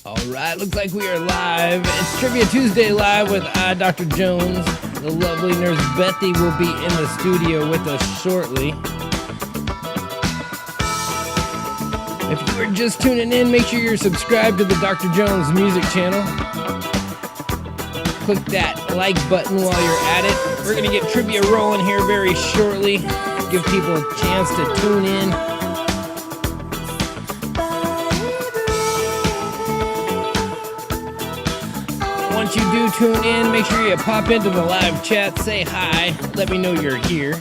All right, looks like we are live. It's Trivia Tuesday live with Dr. Jones. The lovely nurse Bethy will be in the studio with us shortly. If you were just tuning in, make sure you're subscribed to the Dr. Jones music channel. Click that like button while you're at it. We're going to get trivia rolling here very shortly. Give people a chance to tune in. Once you do tune in, make sure you pop into the live chat, say hi, let me know you're here.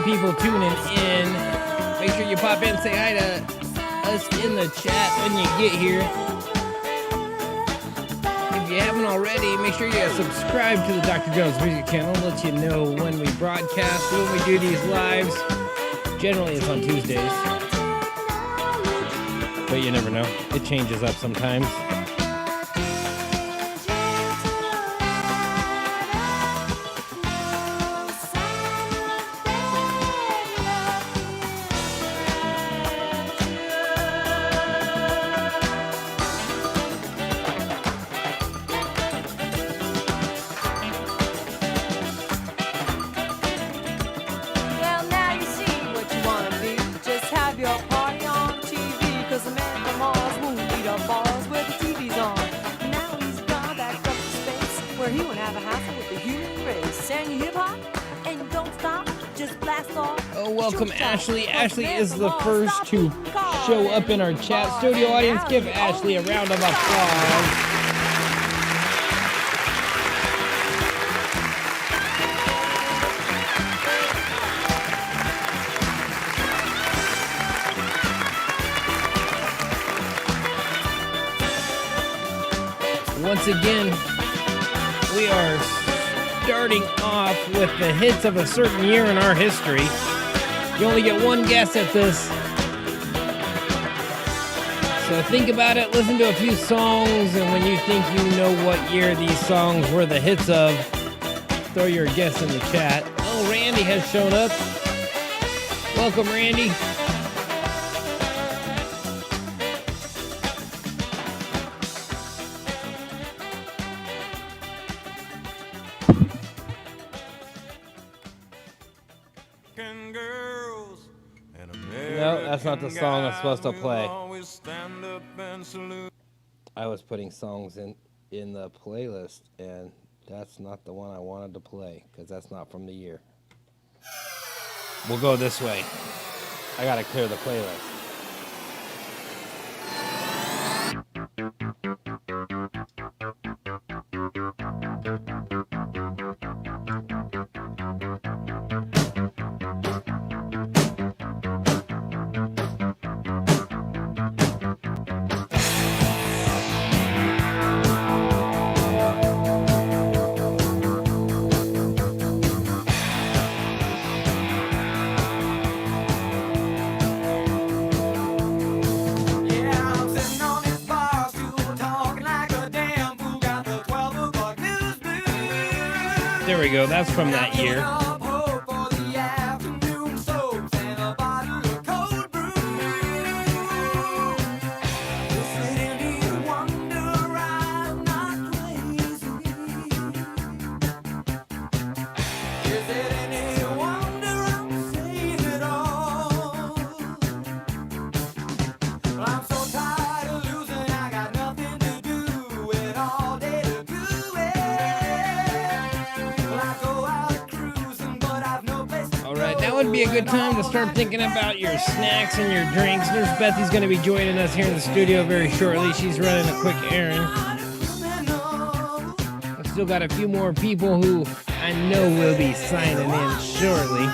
People tuning in. Make sure you pop in, say hi to us in the chat when you get here. If you haven't already, make sure you subscribe to the Dr. Jones music channel. Let you know when we broadcast, when we do these lives. Generally it's on Tuesdays, but you never know. It changes up sometimes. Welcome Ashley. Ashley is the first to show up in our chat. Studio audience, give Ashley a round of applause. Once again, we are starting off with the hits of a certain year in our history. You only get one guess at this. So So think about it, listen to a few songs, and when you think you know what year these songs were the hits of, throw your guess in the chat. Oh, Randy has shown up. Welcome, Randy. No, that's not the song I'm supposed to play. I was putting songs in the playlist, and that's not the one I wanted to play, because that's not from the year. We'll go this way. I gotta clear the playlist. There we go, that's from that year. Would be a good time to start thinking about your snacks and your drinks. Nurse Bethy's going to be joining us here in the studio very shortly. She's running a quick errand. I've still got a few more people who I know will be signing in shortly.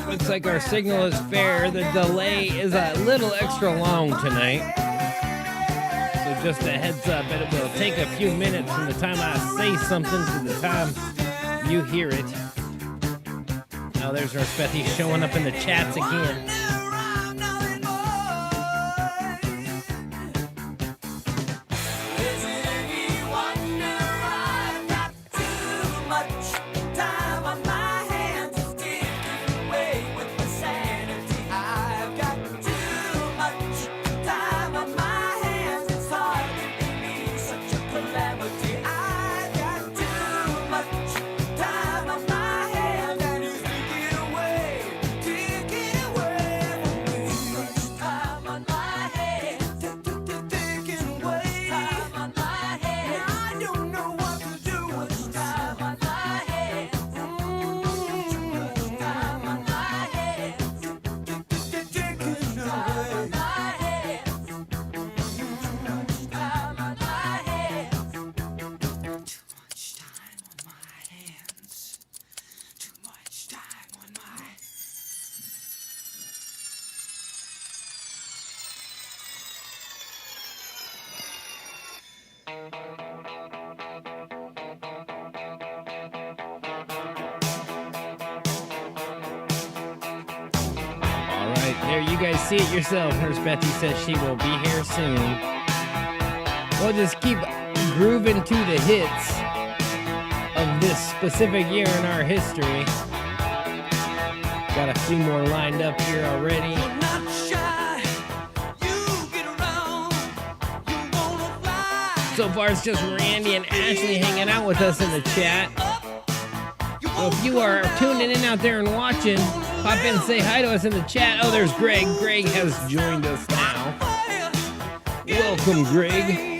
Looks like our signal is fair. The delay is a little extra long tonight. So just a heads up, it will take a few minutes from the time I say something to the time you hear it. Now there's Nurse Bethy showing up in the chats again. There, you guys see it yourself. Nurse Betsy says she will be here soon. We'll just keep grooving to the hits of this specific year in our history. Got a few more lined up here already. So far, it's just Randy and Ashley hanging out with us in the chat. So if you are tuning in out there and watching, pop in and say hi to us in the chat. Oh, there's Greg. Greg has joined us now. Welcome, Greg.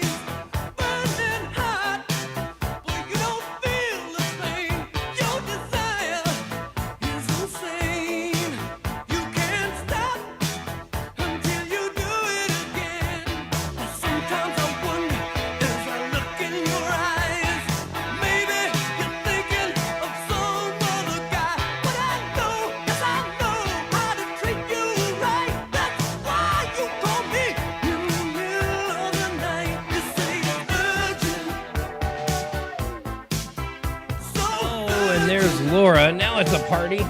Laura, now it's a party.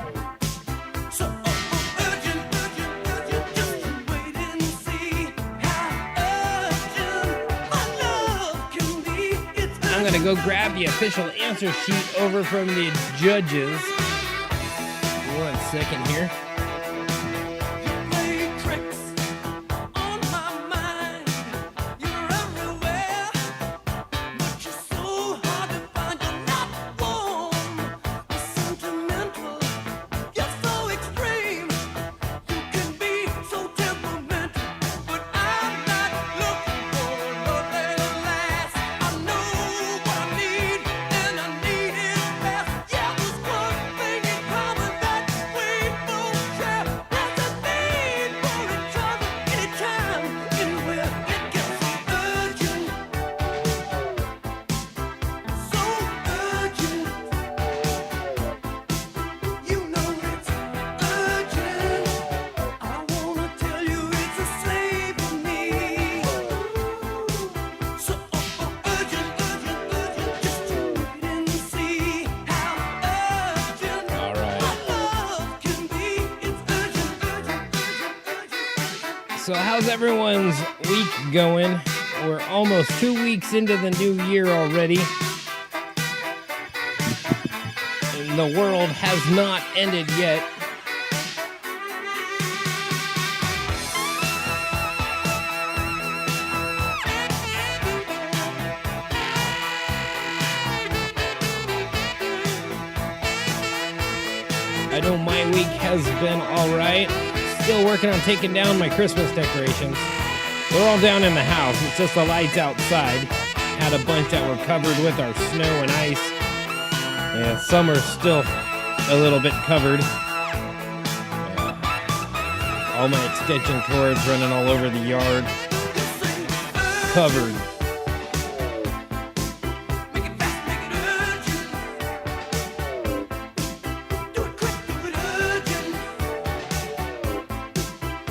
I'm gonna go grab the official answer sheet over from the judges. 1 second here. So how's everyone's week going? We're almost 2 weeks into the new year already. And the world has not ended yet. I know my week has been all right. Still working on taking down my Christmas decorations. They're all down in the house. It's just the lights outside. Had a bunch that were covered with our snow and ice. Yeah, some are still a little bit covered. All my extension cords running all over the yard. Covered.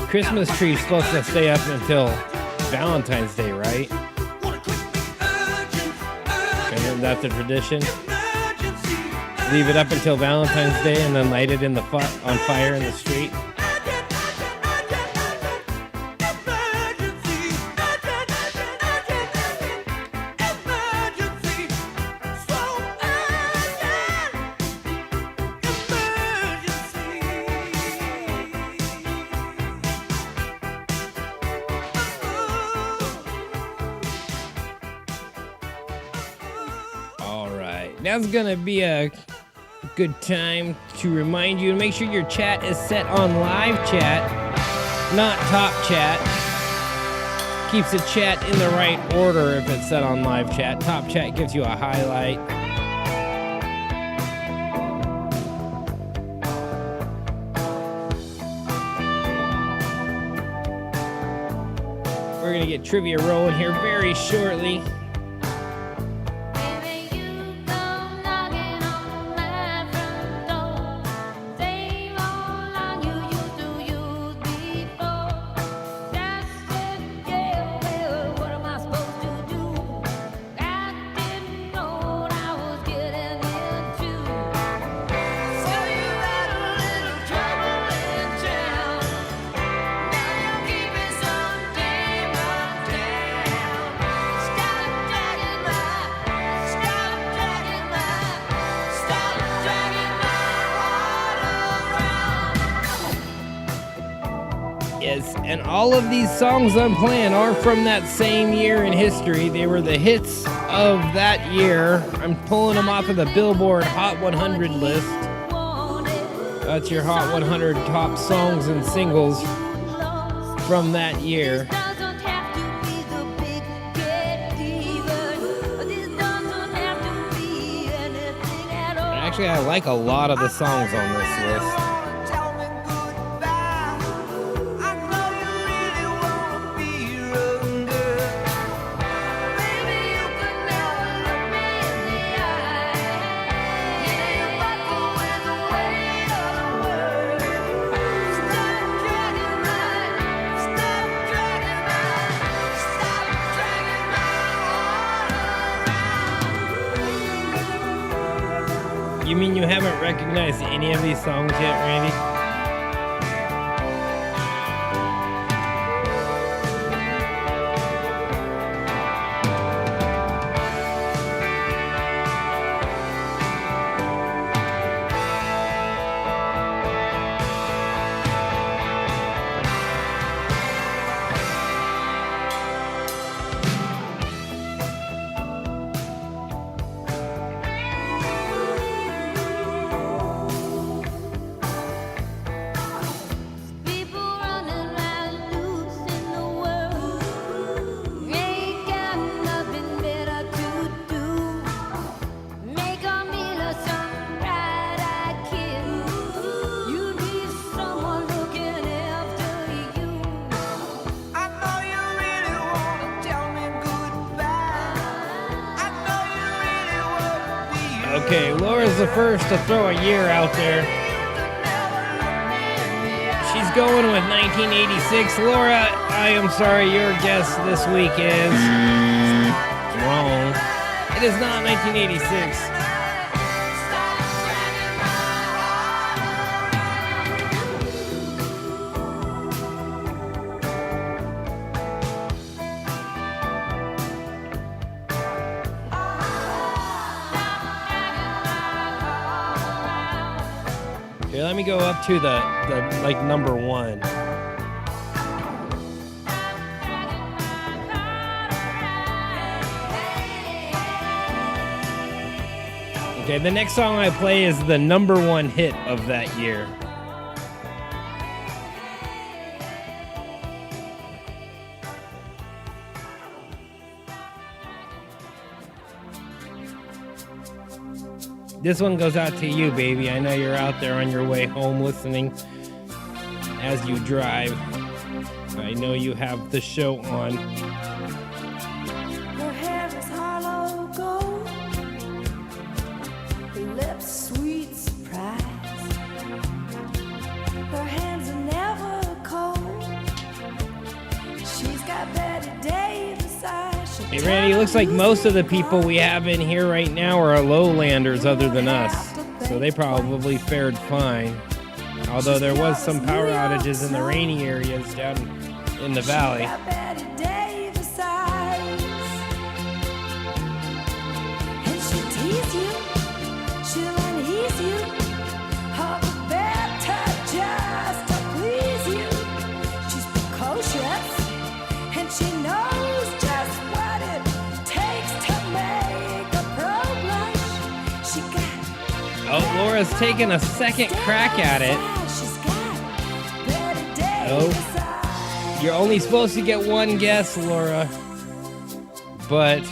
Christmas tree's supposed to stay up until Valentine's Day, right? And that's a tradition. Leave it up until Valentine's Day and then light it in the on fire in the street. Now's gonna be a good time to remind you to make sure your chat is set on live chat, not top chat. Keeps the chat in the right order if it's set on live chat. Top chat gives you a highlight. We're gonna get trivia rolling here very shortly. Yes, and all of these songs I'm playing are from that same year in history. They were the hits of that year. I'm pulling them off of the Billboard Hot 100 list. That's your Hot 100 top songs and singles from that year. Actually, I like a lot of the songs on this list. You mean you haven't recognized any of these songs yet, Randy? Okay, Laura's the first to throw a year out there. She's going with 1986. Laura, I am sorry, your guess this week is wrong. It is not 1986. Here, let me go up to the like number one. Okay, the next song I play is the number one hit of that year. This one goes out to you, baby. I know you're out there on your way home listening as you drive. I know you have the show on. Her hair is hollow gold, her lips sweet surprise. Her hands are never cold. She's got Betty Davis eyes. Hey, Randy, it looks like most of the people we have in here right now are lowlanders other than us, so they probably fared fine. Although there was some power outages in the rainy areas down in the valley. She's got Betty Davis eyes. And she'll tease you, she'll unease you, all the better just to please you. She's precocious, and she knows just what it takes to make a pro blush. She got Oh, Laura's taking a second crack at it. She's got Betty Oh. Davis eyes. You're only supposed to get one guess, Laura. But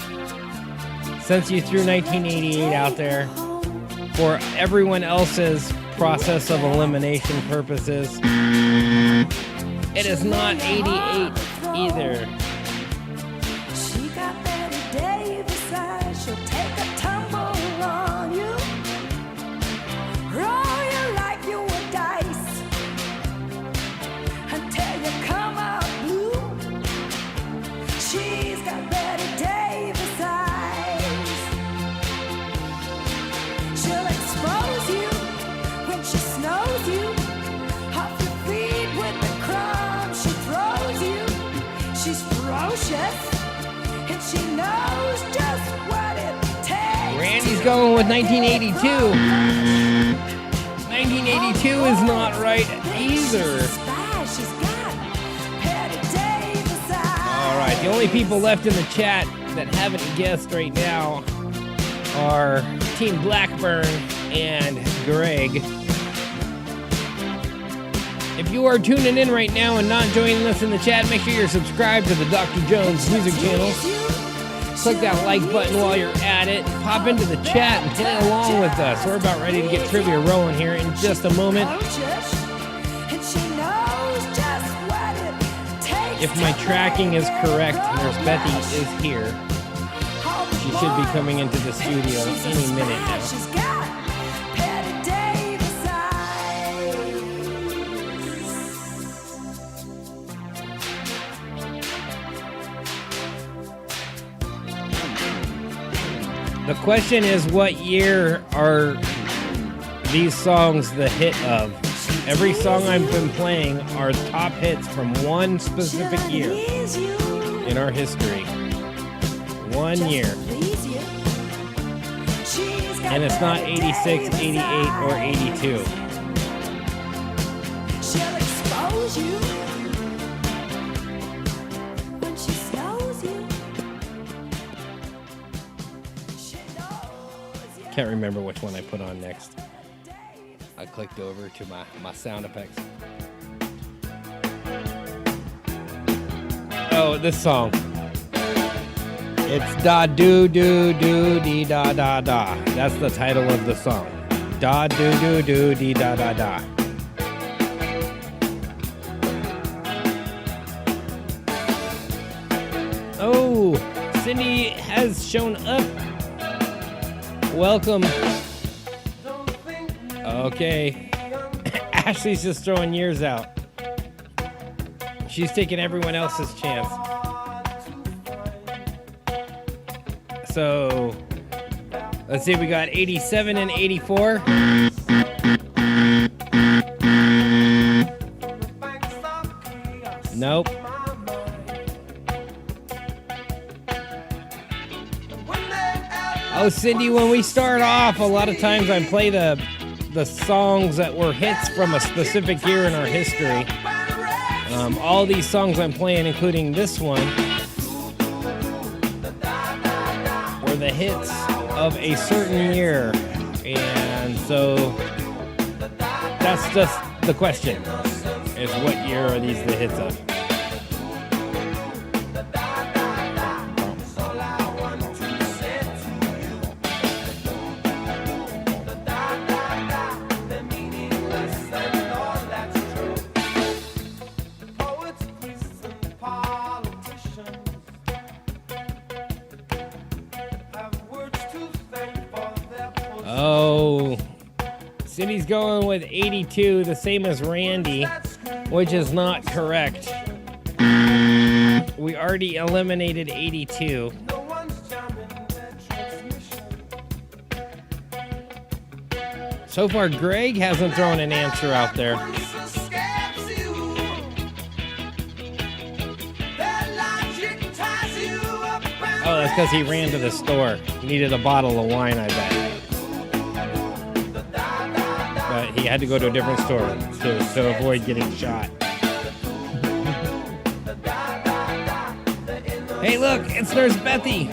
since you threw 1988 out there, for everyone else's process of elimination purposes, it is not 88 either. She got Betty Davis eyes. She'll take a tumble on you, roll you like you were dice, until you come out blue. She's got Betty Davis eyes. She'll expose you when she snows you, off your feet with the crumbs she throws you. She's ferocious, and she knows just what it takes. Randy's going with 1982. 1982 is not right either. She's got The only people left in the chat that haven't guessed right now are Team Blackburn and Greg. If you are tuning in right now and not joining us in the chat, make sure you're subscribed to the Dr. Jones music channel. Click that like button while you're at it. Pop into the chat and play along with us. We're about ready to get trivia rolling here in just a moment. If my tracking is correct, Nurse Bethy is here. She should be coming into the studio any minute now. The question is, what year are these songs the hit of? Every song I've been playing are top hits from one specific year in our history. 1 year. And it's not 86, 88, or 82. She'll expose you when she snows you. She knows you. Can't remember which one I put on next. I clicked over to my sound effects. Oh, this song. It's da do do do dee da da da. That's the title of the song. Da do do do dee da da da. Oh, Cindy has shown up. Welcome. Okay. Ashley's just throwing years out. She's taking everyone else's chance. So, let's see, we got 87 and 84. Nope. Oh, Cindy, when we start off, a lot of times I play the songs that were hits from a specific year in our history. All these songs I'm playing, including this one, were the hits of a certain year. And so that's just the question, is what year are these the hits of? Oh, Cindy's going with 82, the same as Randy, which is not correct. We already eliminated 82. So far, Greg hasn't thrown an answer out there. Oh, that's because he ran to the store. He needed a bottle of wine, I bet. But he had to go to a different store to avoid getting shot. Hey, look, it's Nurse Bethy.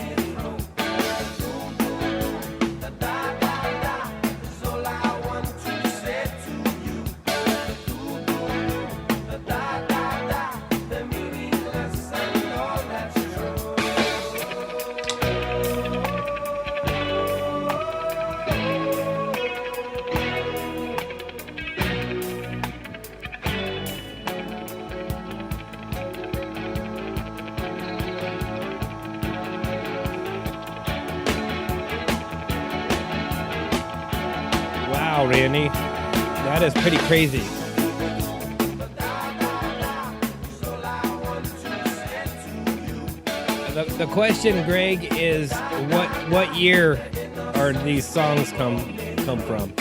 Wow, Randy, that is pretty crazy. The question, Greg, is what year are these songs come from?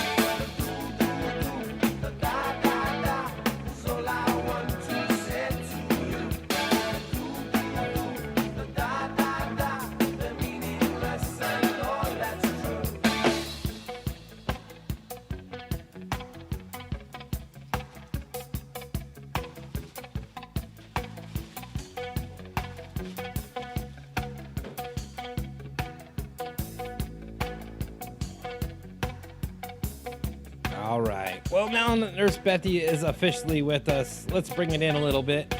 All right. Well, now that Nurse Bethy is officially with us, let's bring it in a little bit.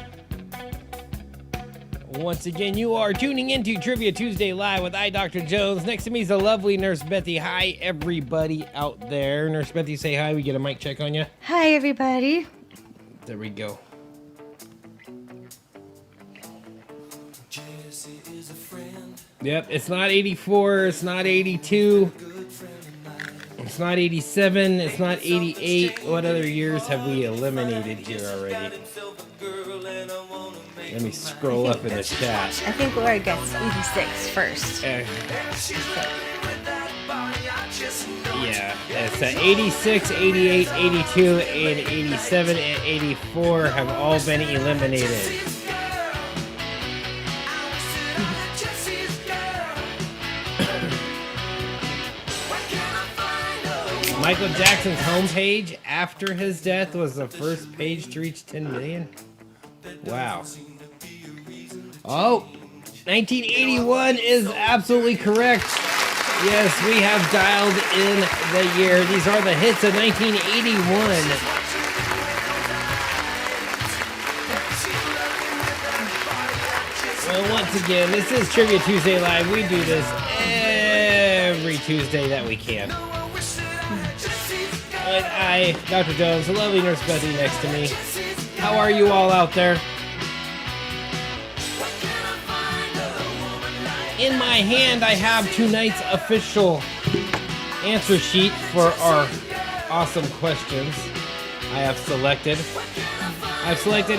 Once again, you are tuning into Trivia Tuesday Live with Dr. Jones. Next to me is the lovely Nurse Bethy. Hi, everybody out there. Nurse Bethy, say hi. We get a mic check on you. Hi, everybody. There we go. Yep, it's not 84, it's not 82, it's not 87, it's not 88. What other years have we eliminated here already? Let me scroll up in the chat. I think Laura gets 86 first. Yeah, it's 86, 88, 82, and 87 and 84 have all been eliminated. Michael Jackson's homepage after his death was the first page to reach 10 million. Wow. Oh, 1981 is absolutely correct. Yes, we have dialed in the year. These are the hits of 1981. Well, once again, this is Trivia Tuesday Live. We do this every Tuesday that we can. And I, Dr. Jones, the lovely Nurse Bethy next to me. How are you all out there? In my hand, I have tonight's official answer sheet for our awesome questions I've selected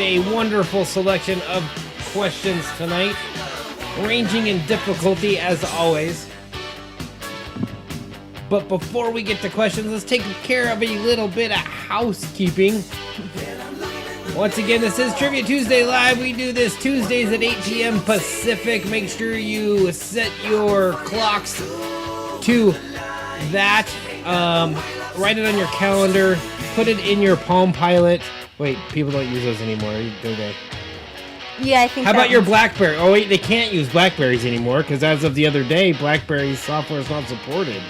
a wonderful selection of questions tonight, ranging in difficulty as always. But before we get to questions, let's take care of a little bit of housekeeping. Once again, this is Trivia Tuesday Live. We do this Tuesdays at 8 p.m. Pacific. Make sure you set your clocks to that. Write it on your calendar. Put it in your Palm Pilot. Wait, people don't use those anymore, do they? Yeah, I think. How about your BlackBerry? Oh, wait, they can't use BlackBerries anymore because as of the other day, BlackBerry software is not supported.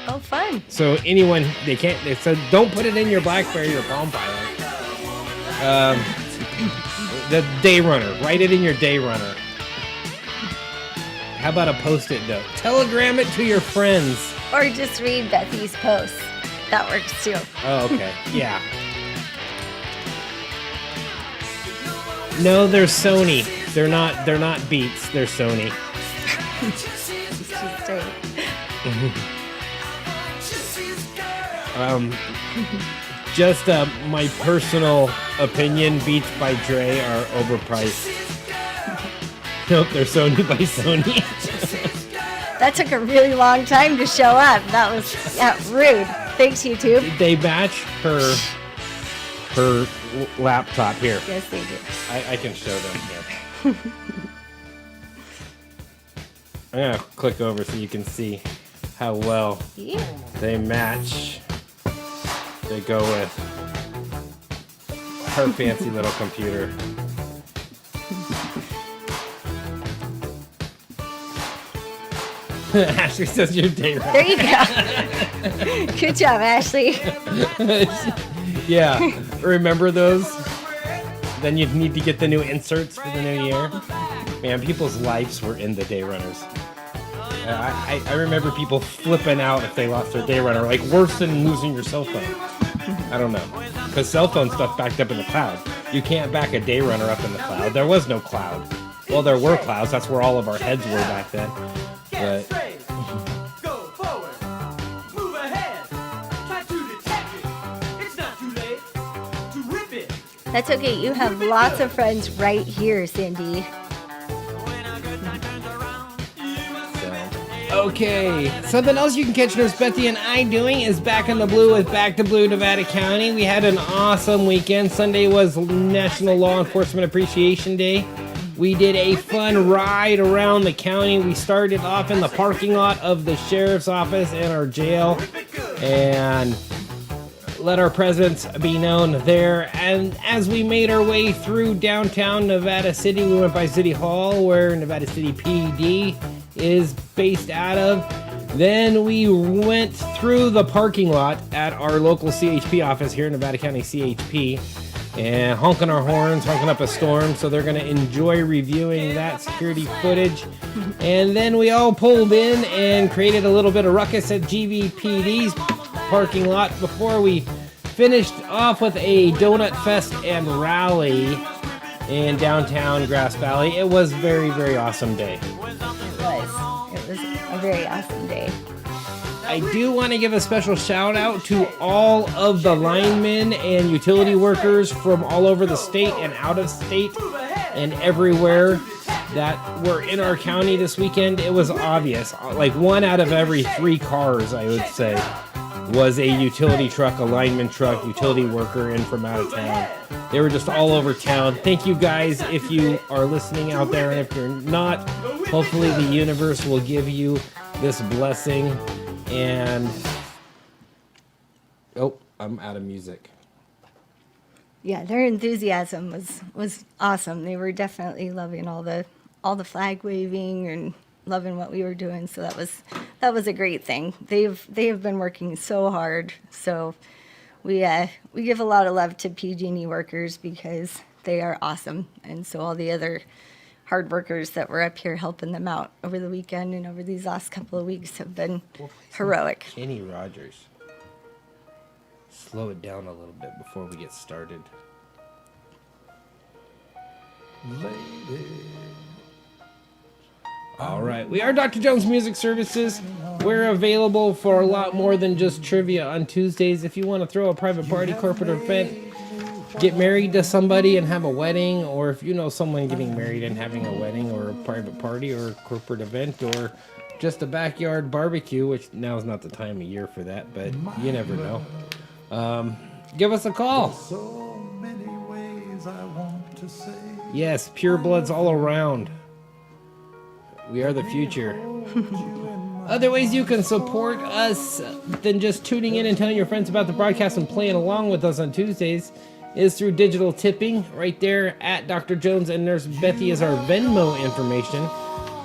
Oh, fun. So anyone, they can't, they said don't put it in your BlackBerry or Palm Pilot. The Day Runner, write it in your Day Runner. How about a Post-it note? Telegram it to your friends. Or just read Bethy's posts. That works too. Oh, okay, yeah. No, they're Sony. They're not Beats, they're Sony. Just my personal opinion, Beats by Dre are overpriced. Nope, they're Sony by Sony. That took a really long time to show up. That was rude. Thanks, YouTube. They match her laptop here. Yes, they do. I can show them here. I'm gonna click over so you can see how well they match. They go with her fancy little computer. Ashley says you're Day Runner. There you go. Good job, Ashley. Yeah, remember those? Then you'd need to get the new inserts for the new year. Man, people's lives were in the Day Runners. I remember people flipping out if they lost their Day Runner, like worse than losing your cell phone. I don't know, because cell phone stuff backed up in the cloud. You can't back a Day Runner up in the cloud. There was no cloud. Well, there were clouds. That's where all of our heads were back then. But Go forward, move ahead, try to detect it. It's not too late to whip it. That's okay. You have lots of friends right here, Cindy. okay, something else you can catch Nurse Bethy and I doing is Back in the Blue with Back to Blue Nevada County. We had an awesome weekend. Sunday was National Law Enforcement Appreciation Day. We did a fun ride around the county. We started off in the parking lot of the sheriff's office and our jail and let our presence be known there. And as we made our way through downtown Nevada City, we went by City Hall, where Nevada City PD is based out of. Then we went through the parking lot at our local CHP office here in Nevada County CHP and honking our horns, honking up a storm. So they're going to enjoy reviewing that security footage. And then we all pulled in and created a little bit of ruckus at GVPD's parking lot before we finished off with a donut fest and rally in downtown Grass Valley. It was a very, very awesome day. It was a very awesome day. I do want to give a special shout out to all of the linemen and utility workers from all over the state and out of state and everywhere that were in our county this weekend. It was obvious. Like 1 out of every 3 cars, I would say, was a utility truck, a lineman truck, utility worker in from out of town. They were just all over town. Thank you guys if you are listening out there, and if you're not, hopefully the universe will give you this blessing. And oh, I'm out of music. Yeah, their enthusiasm was awesome. They were definitely loving all the flag waving and loving what we were doing. So that was a great thing. They have been working so hard. So we give a lot of love to PG&E workers because they are awesome, and so all the other hard workers that were up here helping them out over the weekend and over these last couple of weeks have been heroic. Kenny Rogers. Slow it down a little bit before we get started. All right, we are Dr. Jones Music Services. We're available for a lot more than just trivia on Tuesdays. If you want to throw a private party, corporate event, get married to somebody and have a wedding, or if you know someone getting married and having a wedding or a private party or a corporate event or just a backyard barbecue, which now is not the time of year for that, but you never know. Give us a call. So many ways I want to say. Yes, pure bloods all around. We are the future. Other ways you can support us than just tuning in and telling your friends about the broadcast and playing along with us on Tuesdays is through digital tipping. Right there at Dr. Jones and Nurse Bethy is our Venmo information.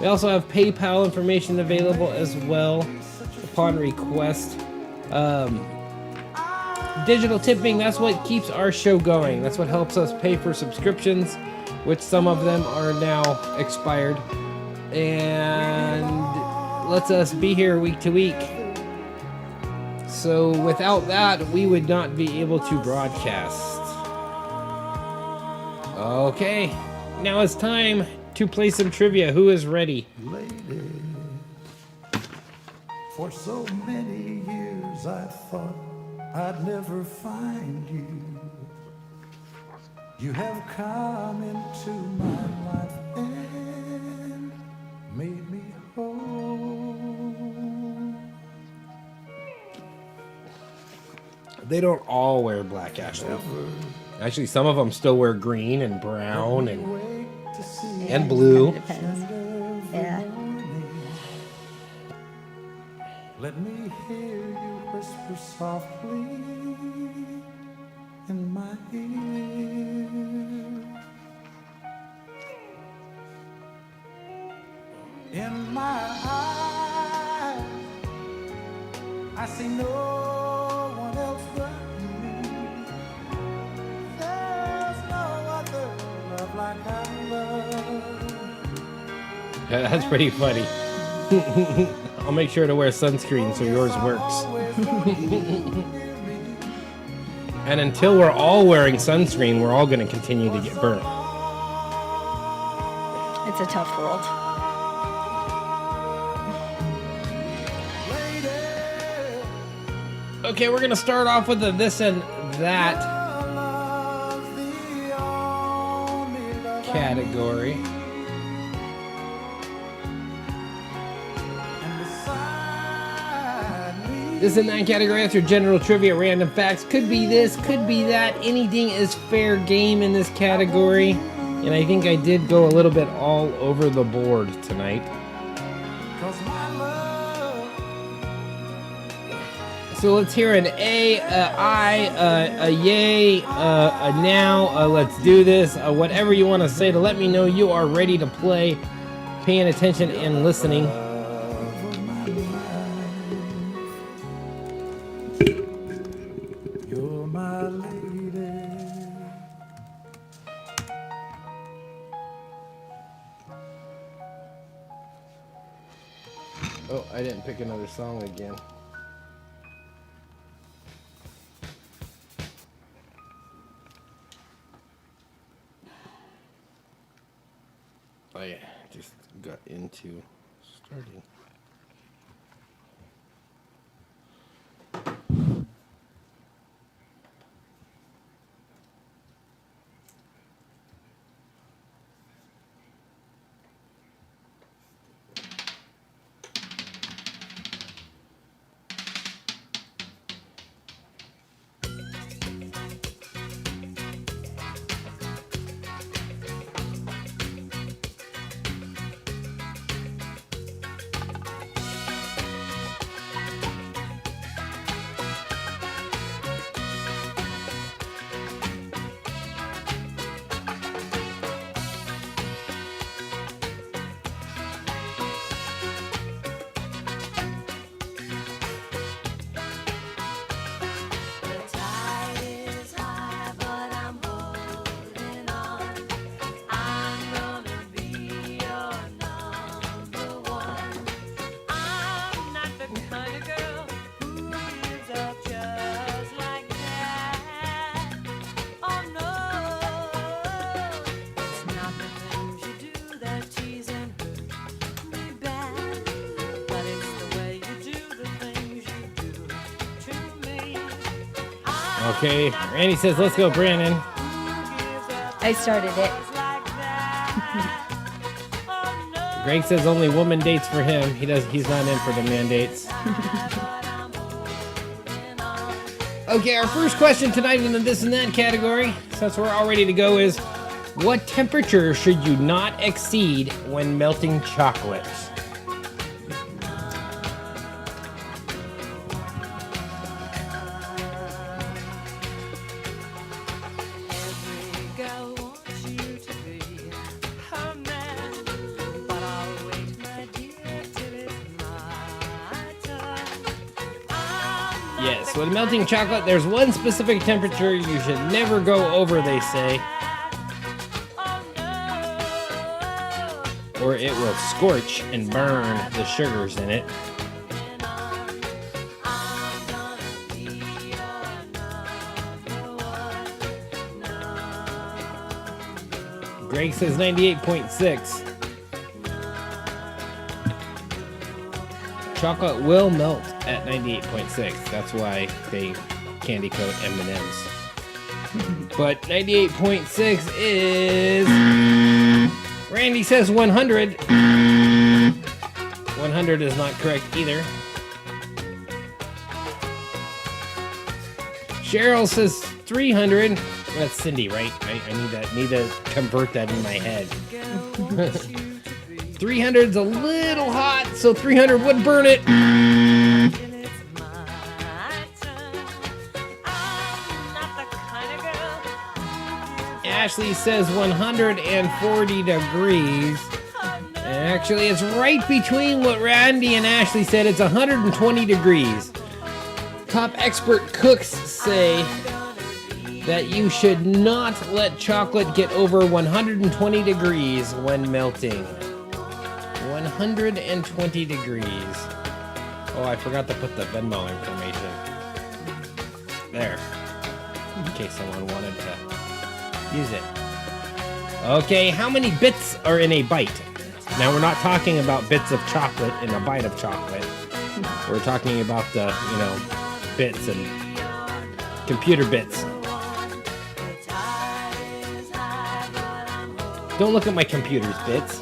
We also have PayPal information available as well upon request. Digital tipping, that's what keeps our show going. That's what helps us pay for subscriptions, which some of them are now expired, and lets us be here week to week. So without that, we would not be able to broadcast. Okay, now it's time to play some trivia. Who is ready? Lady, for so many years I thought I'd never find you. You have come into my life and made me whole. They don't all wear black, Ashley. Actually, some of them still wear green and brown and blue. Depends. Yeah. Let me hear you whisper softly in my ear. In my eyes, I see no one else but you. There's no other love like I love. That's pretty funny. I'll make sure to wear sunscreen so yours works. And until we're all wearing sunscreen, we're all going to continue to get burnt. It's a tough world. Okay, we're going to start off with the this and that category. This and that category, that's your general trivia, random facts. Could be this, could be that. Anything is fair game in this category. And I think I did go a little bit all over the board tonight. So let's hear an A, a I, a yay, a now, let's do this, whatever you want to say to let me know you are ready to play, paying attention and listening. Oh, I didn't pick another song again. I just got into starting. The tide is high, but I'm holding on. I'm gonna be your number one. I'm not the kind of girl who gives up just like that. Oh no, it's not the things you do that tease and hurt me bad, but it's the way you do the things you do to me. Okay, Randy says, let's go, Brandon. I started it. Greg says only woman dates for him. He's not in for the man dates. Okay, our first question tonight in the this and that category, since we're all ready to go, is what temperature should you not exceed when melting chocolate? Every girl wants you to be her man, but I'll wait, my dear, till it's my turn. Yes, with melting chocolate, there's one specific temperature you should never go over, they say, or it will scorch and burn the sugars in it. Greg says 98.6. Chocolate will melt at 98.6. That's why they candy coat M&Ms. But 98.6 is... Randy says 100. 100 is not correct either. Cheryl says 300. That's Cindy, right? I need to convert that in my head. 300's a little hot, so 300 would burn it. Ashley says 140 degrees. And actually, it's right between what Randy and Ashley said. It's 120 degrees. Top expert cooks say that you should not let chocolate get over 120 degrees when melting. 120 degrees. Oh, I forgot to put the Venmo information. There. In case someone wanted to use it. Okay, how many bits are in a bite? Now, we're not talking about bits of chocolate in a bite of chocolate. We're talking about the, bits and computer bits. Don't look at my computer's bits.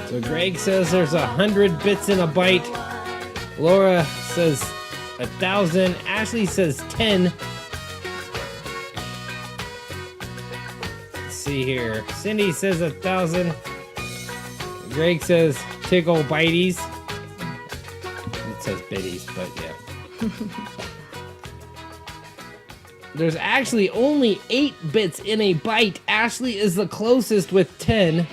So Greg says there's 100 bits in a bite. Laura says 1,000. Ashley says 10. Let's see here. Cindy says 1,000. Greg says tickle bites. It says bitties, but yeah. There's actually only 8 bits in a byte. Ashley is the closest with 10.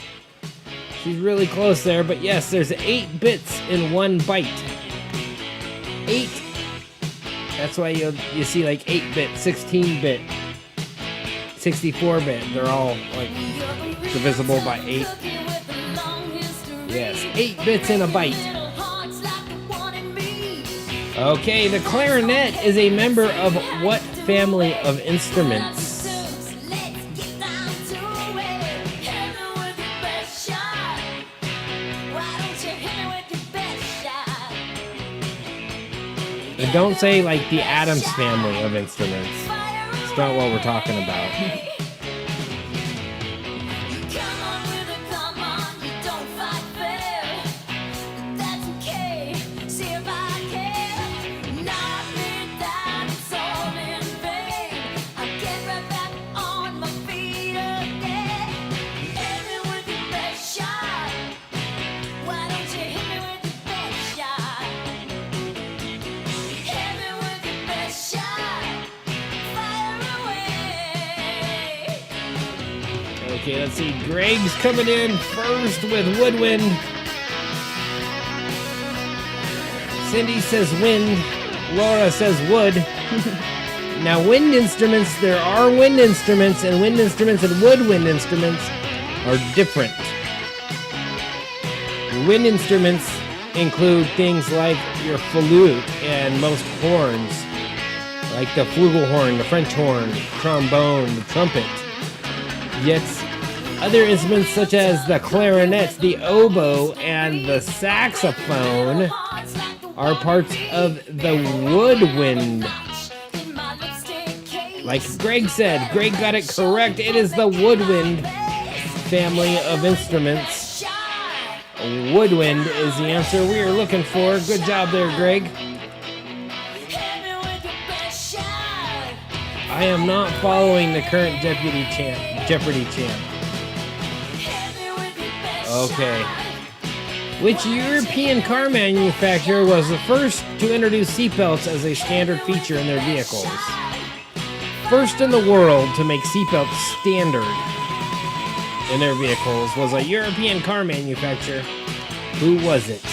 She's really close there, but yes, there's 8 bits in 1 byte. 8. That's why you see like 8-bit, 16-bit, 64-bit. They're all like divisible by 8. Yes, 8 bits in a byte. Okay, the clarinet is a member of what family of instruments? And don't say like the Addams family of instruments. It's not what we're talking about. Okay, let's see. Greg's coming in first with woodwind. Cindy says wind. Laura says wood. Now, wind instruments, there are wind instruments, and wind instruments and woodwind instruments are different. Wind instruments include things like your flute and most horns, like the flugelhorn, the French horn, trombone, the trumpet. Yet, other instruments such as the clarinet, the oboe, and the saxophone are parts of the woodwind. Like Greg said, Greg got it correct. It is the woodwind family of instruments. Woodwind is the answer we are looking for. Good job there, Greg. I am not following the current Jeopardy champ. Okay. Which European car manufacturer was the first to introduce seatbelts as a standard feature in their vehicles? First in the world to make seatbelts standard in their vehicles was a European car manufacturer. Who was it?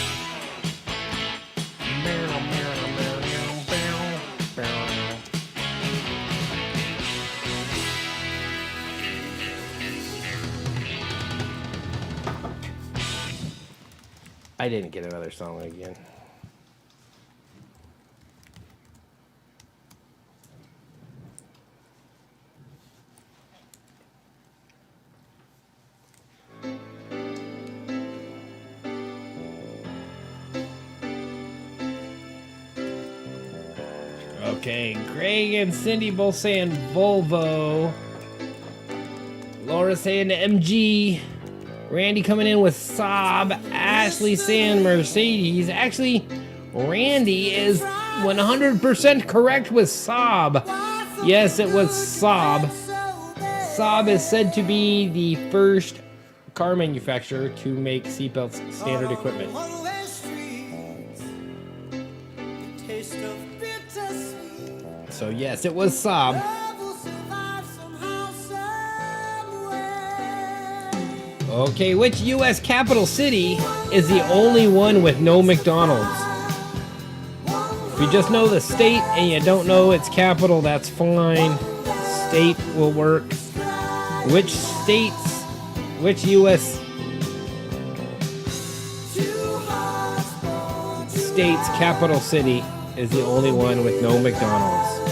I didn't get another song again. Okay, Greg and Cindy both saying Volvo. Laura saying MG. Randy coming in with Saab. Ashley saying Mercedes. Actually, Randy is 100% correct with Saab. Yes, it was Saab. Saab is said to be the first car manufacturer to make seatbelts standard equipment. So yes, it was Saab. Okay, which U.S. capital city is the only one with no McDonald's? If you just know the state and you don't know its capital, that's fine. State will work. Which U.S. state's capital city is the only one with no McDonald's?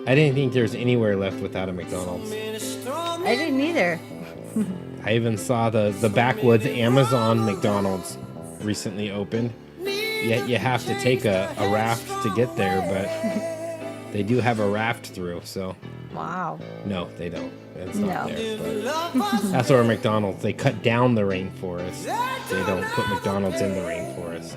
I didn't think there was anywhere left without a McDonald's. I didn't either. I even saw the backwoods Amazon McDonald's recently opened. Yet you have to take a raft to get there, but they do have a raft through, so. Wow. No, they don't. It's not No. there. But that's where McDonald's, they cut down the rainforest. They don't put McDonald's in the rainforest.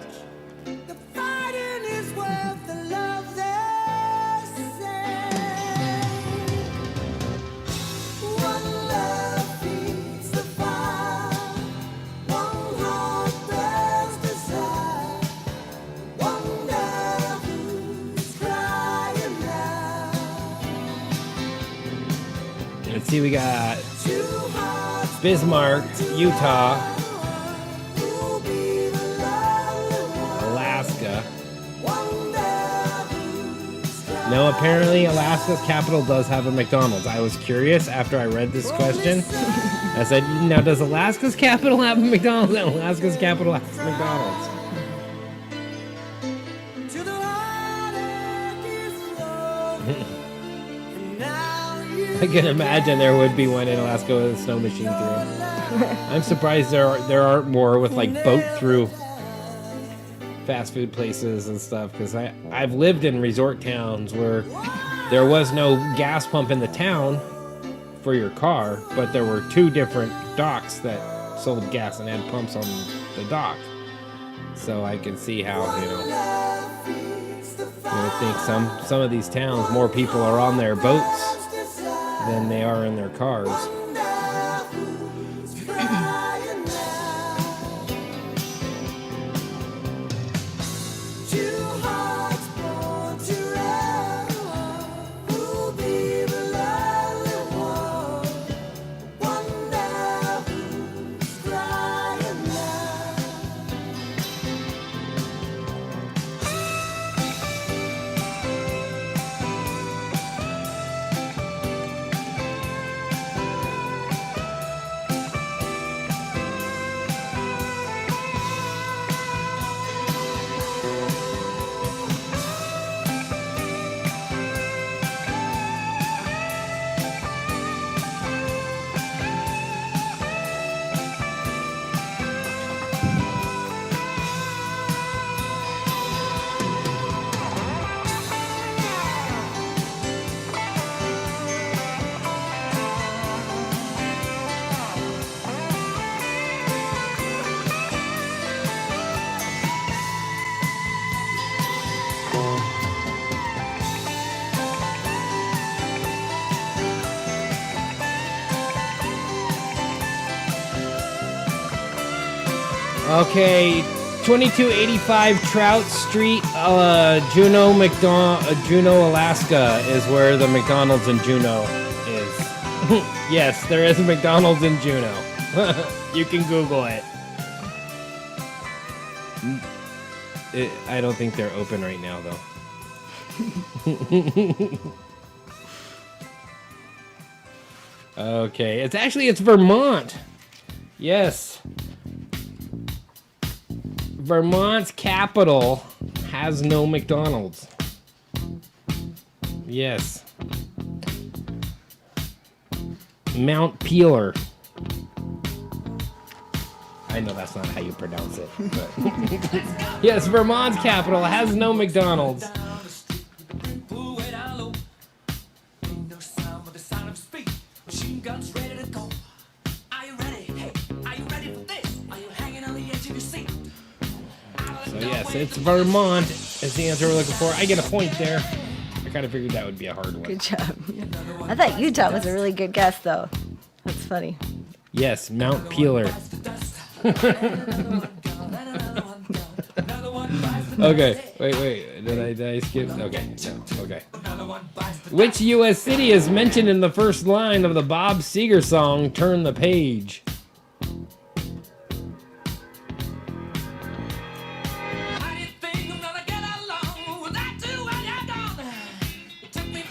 see, we got Bismarck, Utah, Alaska. No, apparently Alaska's capital does have a McDonald's. I was curious after I read this question. I said, now does Alaska's capital have a McDonald's? And Alaska's capital has McDonald's. I can imagine there would be one in Alaska with a snow machine through. I'm surprised there aren't more with like boat through fast food places and stuff, because I've lived in resort towns where there was no gas pump in the town for your car, but there were two different docks that sold gas and had pumps on the dock. So I can see how, I think some of these towns, more people are on their boats than they are in their cars. Okay, 2285 Trout Street, Juneau, Alaska is where the McDonald's in Juneau is. Yes, there is a McDonald's in Juneau. You can Google it. I don't think they're open right now, though. Okay, it's Vermont. Yes. Vermont's capital has no McDonald's. Yes. Mount Peeler. I know that's not how you pronounce it. But yes, Vermont's capital has no McDonald's. Yes, it's Vermont is the answer we're looking for. I get a point there. I kind of figured that would be a hard one. Good job. I thought Utah was a really good guess, though. That's funny. Yes, Mount Peeler. Okay, wait. Did I skip? Okay, no, okay. Which U.S. city is mentioned in the first line of the Bob Seger song, Turn the Page?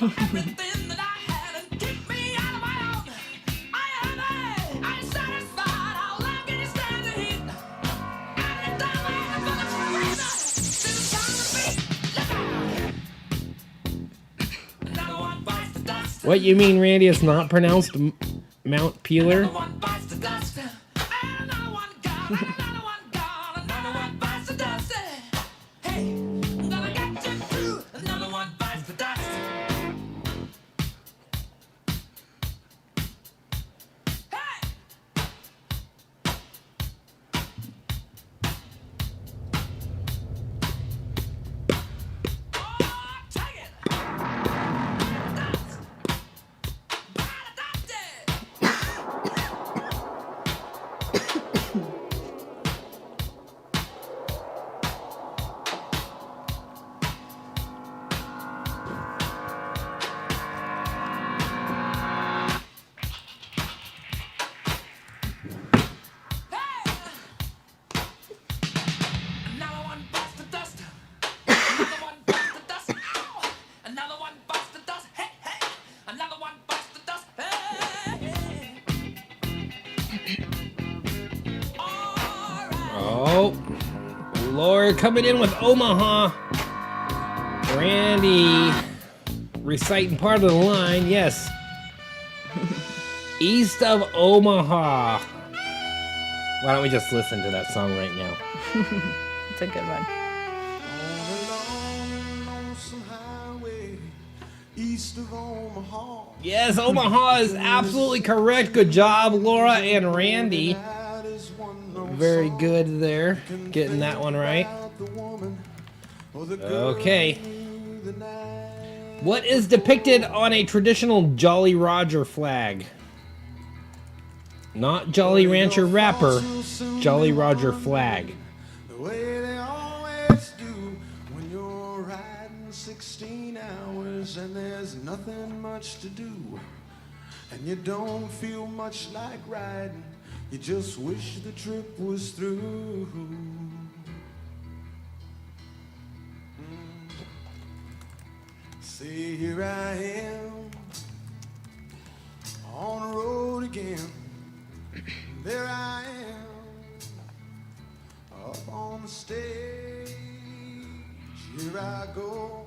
Everything that I had and keep me out of my own. I am satisfied. How long can you stand the heat? Every time I am gonna surrender. Another one bites the dust. What you mean, Randy? It's not pronounced Mount Peeler? Another one bites the dust. Another one gone. Another one gone. Another one bites the dust. Hey, I'm gonna get you through. Another one bites the dust. Oh, Laura coming in with Omaha. Randy reciting part of the line. Yes. East of Omaha. Why don't we just listen to that song right now? It's a good one. East of Omaha. Yes, Omaha is absolutely correct. Good job, Laura and Randy. Very good there. Getting that one right. Okay. What is depicted on a traditional Jolly Roger flag? Not Jolly Rancher wrapper, Jolly Roger flag. The way they always do when you're riding 16 hours and there's nothing much to do. And you don't feel much like riding. You just wish the trip was through. See, here I am on the road again. There I am up on the stage. Here I go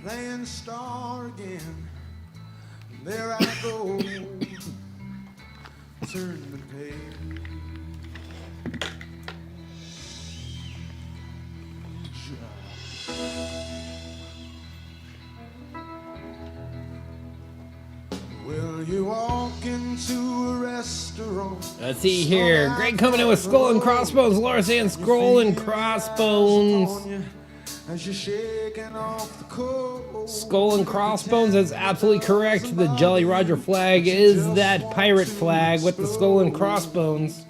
playing star again. There I go. Turn the page. Well, you walk into a restaurant. Let's see here. Greg coming in with Skull and Crossbones. Laura saying Skull and Crossbones. As you're shaking off the cold. Skull and Crossbones is absolutely correct. The Jolly Roger flag is that pirate flag with the skull and crossbones.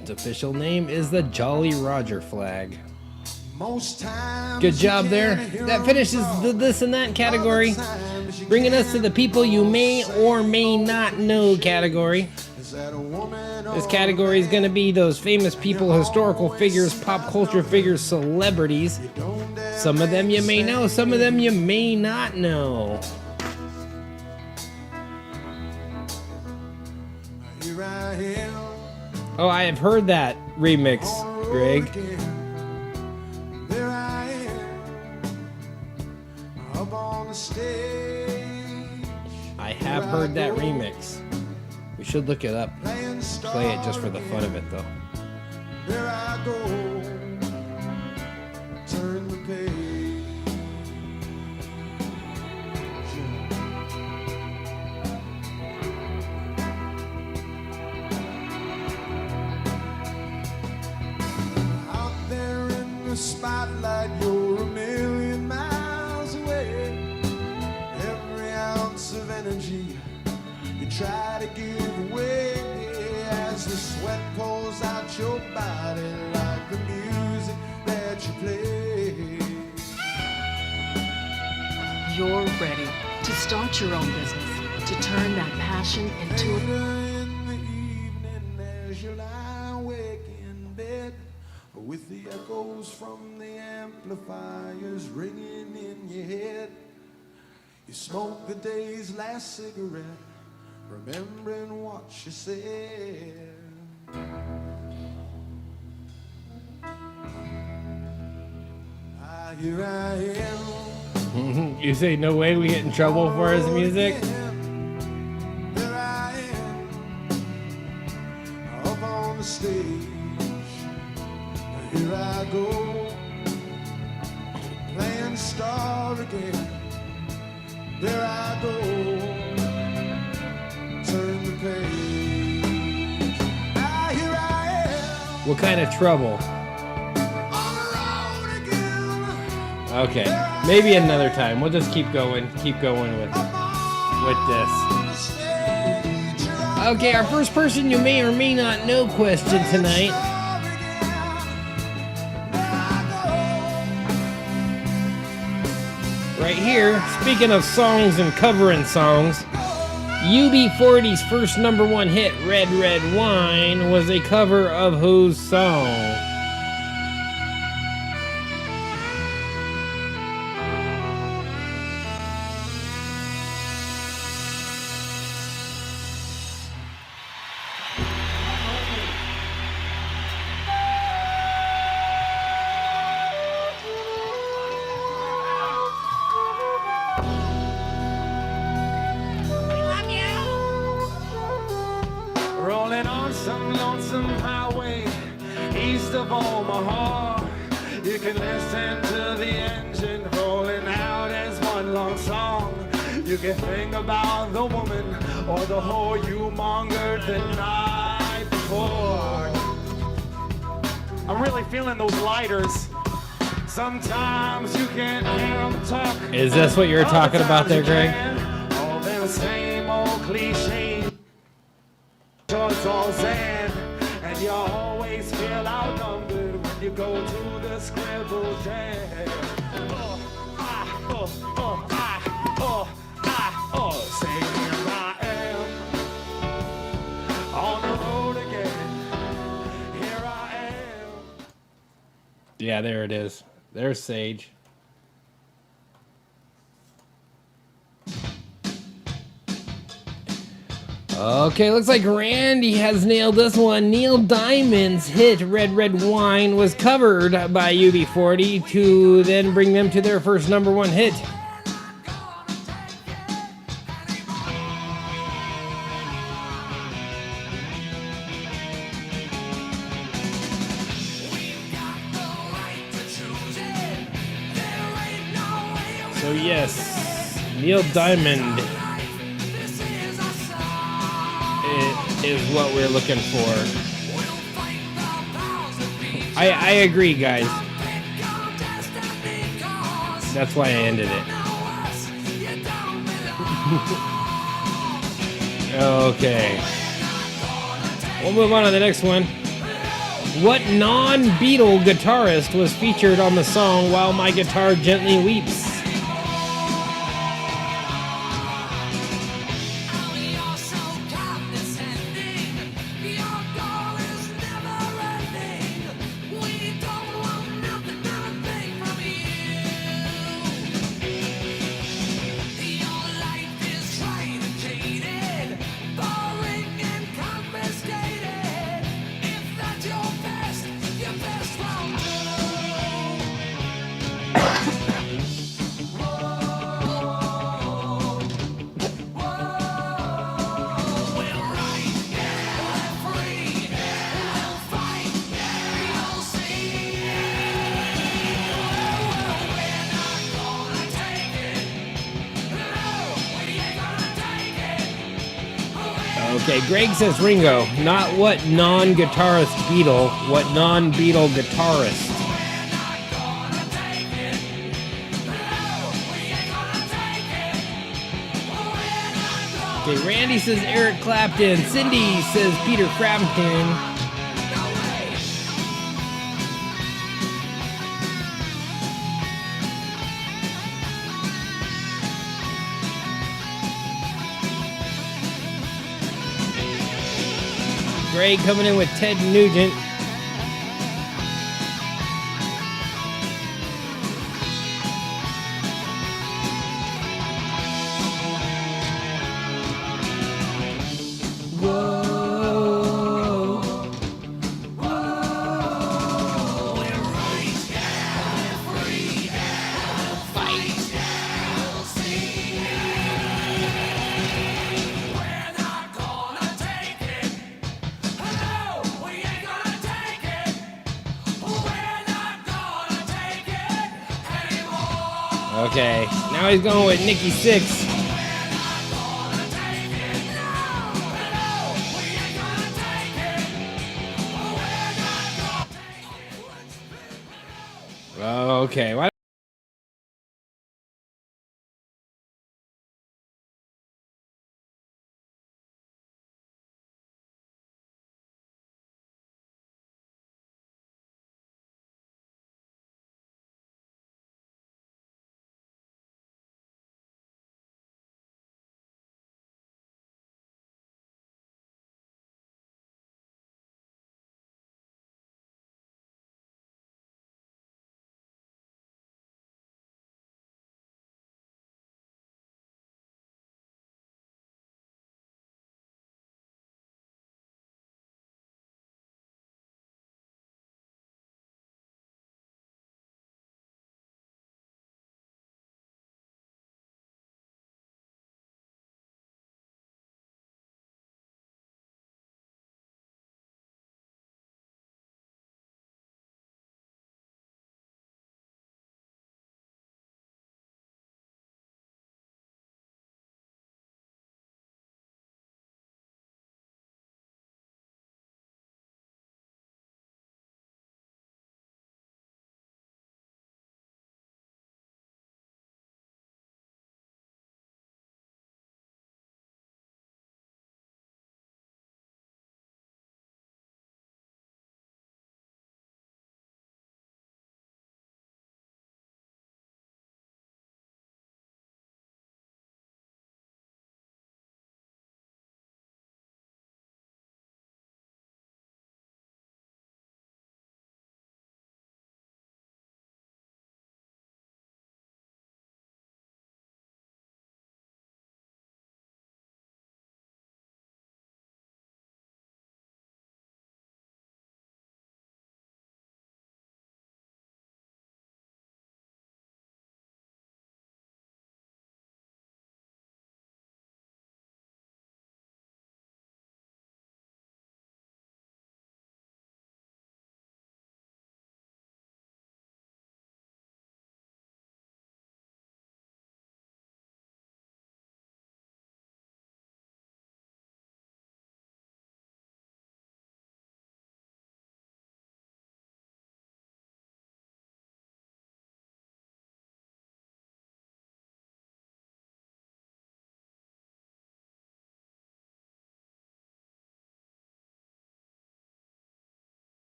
Its official name is the Jolly Roger flag. Most times Good job there. That finishes the this and that category, bringing us to the people you may or may not know category. This category is going to be those famous people, historical figures, pop culture figures, celebrities. Some of them you may know, some of them you may not know. Here I am. Oh, I have heard that remix, Greg. There I am up on the stage. I have heard that remix. We should look it up. Playing Play it just for the fun of it, though. There I go. Turn the page. Out there in the spotlight, you're a million miles away. Every ounce of energy you try to give away as the sweat pours out your body like the music that you play. You're ready to start your own business, to turn that passion into Later in the evening as you lie awake in bed with the echoes from the amplifiers ringing in your head, you smoke the day's last cigarette, remembering what you said. Here I am. You say no way we get in trouble for his music? There I am up on the stage. Here I go playing star again. There I go. Turn the page. Here I am What kind of trouble? on the road again. Okay, maybe another time. We'll just keep going with this. On the stage. Here I Okay, our first person you may or may not know question tonight. Right here, speaking of songs and covering songs, UB40's first #1 hit, Red Red Wine, was a cover of whose song? rolling on some lonesome highway east of Omaha. You can listen to the engine rolling out as one long song. You can think about the woman or the whore you mongered the night before. I'm really feeling those lighters. Sometimes you can hear them talk. Is this what you're talking about there, Greg? All them same old cliches. It's all zen, and you always feel outnumbered when you go to the scribble jam. Say here I am on the road again. Here I am. Yeah, there it is. There's Sage. Okay, looks like Randy has nailed this one. Neil Diamond's hit Red Red Wine was covered by UB40 to then bring them to their first #1 hit. So yes, Neil Diamond is what we're looking for. I agree, guys. That's why I ended it. Okay. We'll move on to the next one. What non-Beatle guitarist was featured on the song While My Guitar Gently Weeps? Okay, Greg says Ringo, not what non-guitarist Beatle, what non-Beatle guitarist. Okay, Randy says Eric Clapton, Cindy says Peter Frampton. Greg coming in with Ted Nugent. Okay, now he's going with Nikki Sixx. Okay, why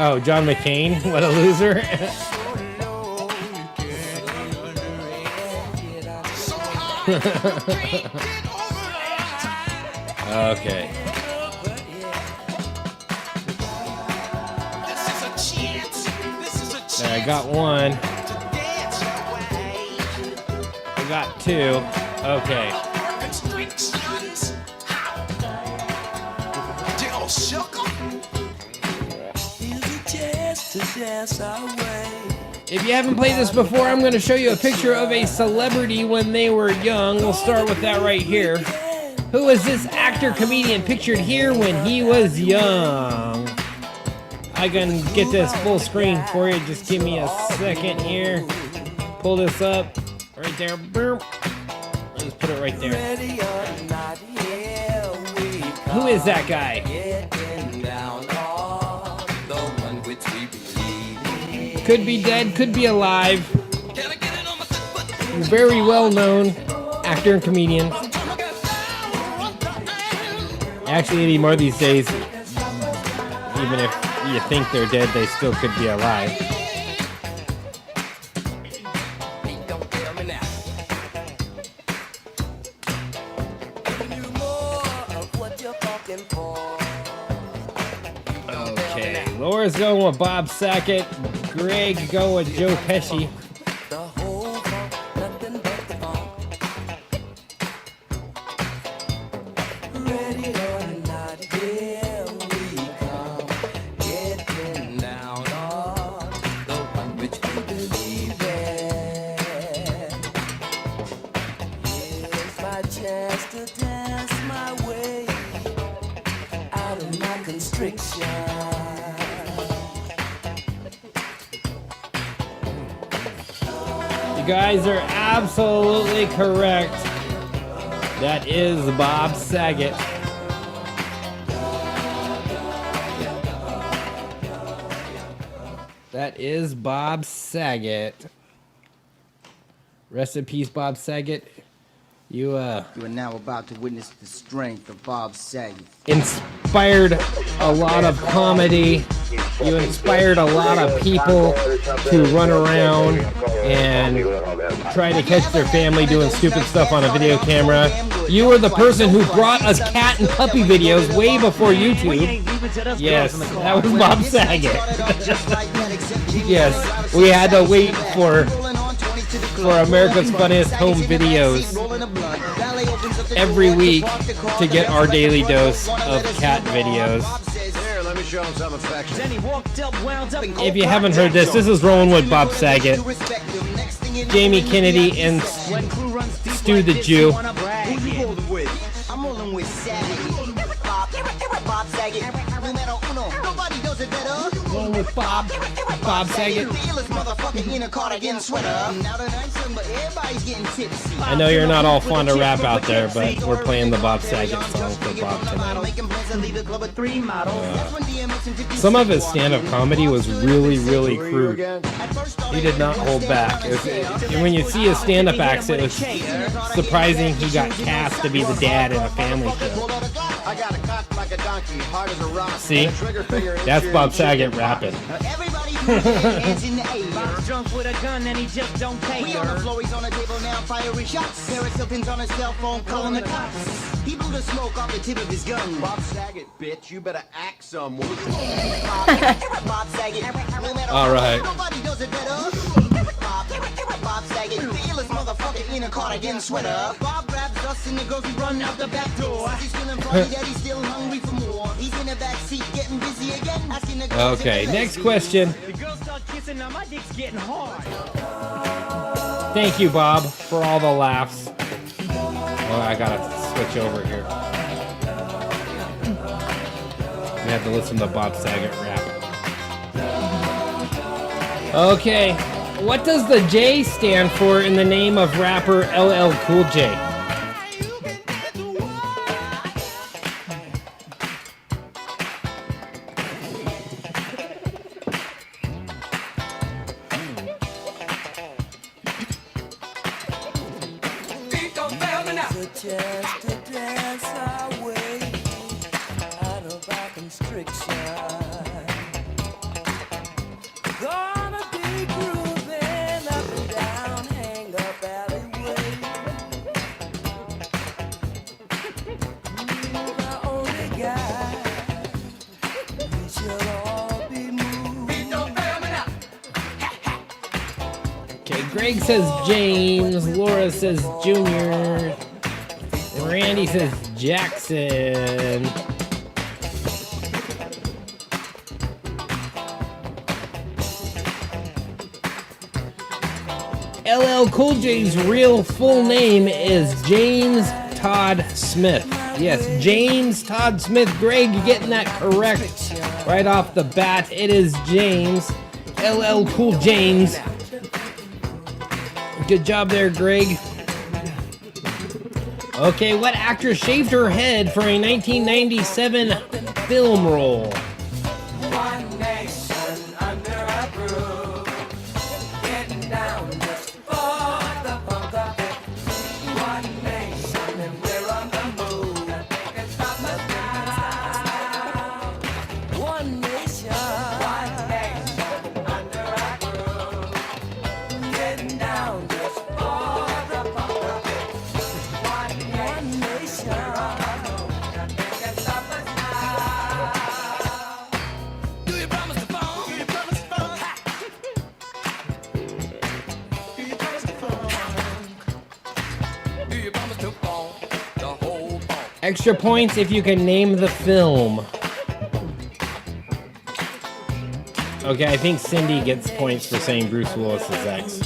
Oh, John McCain. What a loser. Okay. There, I got one. I got two. Okay. If you haven't played this before, I'm going to show you a picture of a celebrity when they were young. We'll start with that right here. Who is this actor comedian pictured here when he was young? I can get this full screen for you. Just give me a second here. Pull this up. Right there. Boom. I'll just put it right there. Who is that guy? Could be dead, could be alive. Very well known actor and comedian. Actually, anymore these days, even if you think they're dead, they still could be alive. Okay, Laura's going with Bob Saget. Greg go with Joe Pesci. You guys are absolutely correct. That is Bob Saget. That is Bob Saget. Rest in peace, Bob Saget. You are now about to witness the strength of Bob Saget. Inspired a lot of comedy. You inspired a lot of people to run around and try to catch their family doing stupid stuff on a video camera. You were the person who brought us cat and puppy videos way before YouTube. Yes, that was Bob Saget. Yes, we had to wait for America's Funniest Home Videos every week to get our daily dose of cat videos. If you haven't heard this is Rolling with Bob Saget, Jamie Kennedy, and Stu the Jew. I'm rolling with Saget. Bob Saget. Numero uno. Nobody does it better. Rolling with Bob Saget. I know you're not all fond of rap out there, but we're playing the Bob Saget song for Bob tonight. Some of his stand-up comedy was really, really crude. He did not hold back. And when you see his stand-up acts, it was surprising he got cast to be the dad in a family show. See? That's Bob Saget rapping. Bob's drunk with a gun and he just don't pay her. We on the floor, he's on the table now, firing shots. Paris Hilton's on his cell phone, calling the cops. He blew the smoke off the tip of his gun. Bob Saget, bitch, you better act someone. Bob Saget. All right. Nobody does it better. Bob Saget, fearless motherfucker in a cardigan sweater. Bob grabs us and the girls we run out the back door. He's feeling funny that he's still hungry for more. He's in the back seat getting busy again, asking the girls. Okay, next question. The girls start kissing, now my dick's getting hard. Thank you, Bob, for all the laughs. Oh, I gotta switch over here. We have to listen to Bob Saget rap. Okay, what does the J stand for in the name of rapper LL Cool J? Okay, Greg says James. Laura says Junior. Randy says Jackson. LL Cool J's real full name is James Todd Smith. Yes, James Todd Smith. Greg, you're getting that correct right off the bat. It is James. LL Cool James. Good job there, Greg. Okay, what actress shaved her head for a 1997 film role? One nation under a roof, getting down just for the funk of it. One nation and we're on the move. Nothing can stop us now. One nation under a roof, getting down just for the funk of it. One nation, nothing can stop us now. Do you promise to fall? Do you promise to fall? Do you promise to fall? Do you promise to fall? The whole fall. Extra points if you can name the film. Okay, I think Cindy gets points for saying Bruce Willis's ex.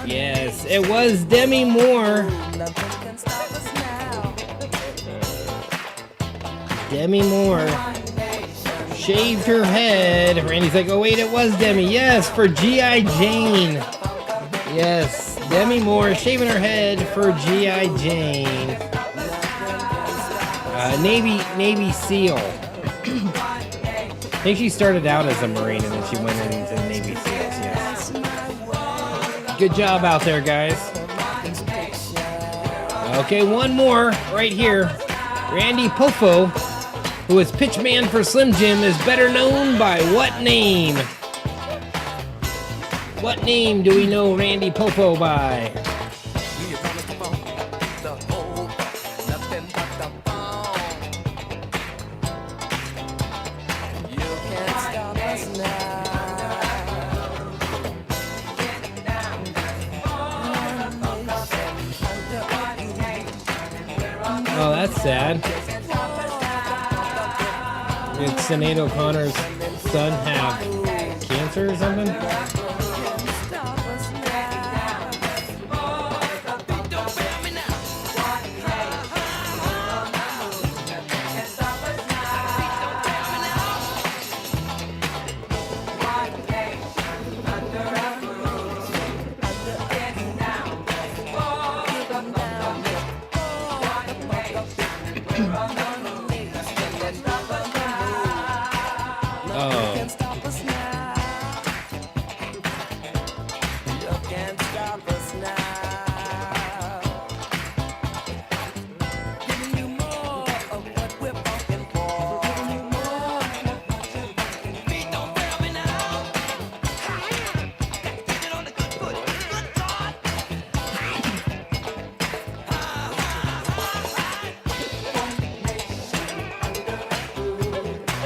Yes, it was Demi Moore. Demi Moore shaved her head. Randy's like, oh wait, it was Demi. Yes, for G.I. Jane. Yes, Demi Moore shaving her head for G.I. Jane. Navy SEAL. I think she started out as a Marine and then she went into Navy SEALs. Yes. Good job out there, guys. Okay, one more right here. Randy Poffo, who is pitchman for Slim Jim, is better known by what name? What name do we know Randy Poffo by? Do you promise to fall? The whole fall. Nothing but the fall. You can't stop us now. Oh, that's sad. Did Sinead O'Connor's son have cancer or something?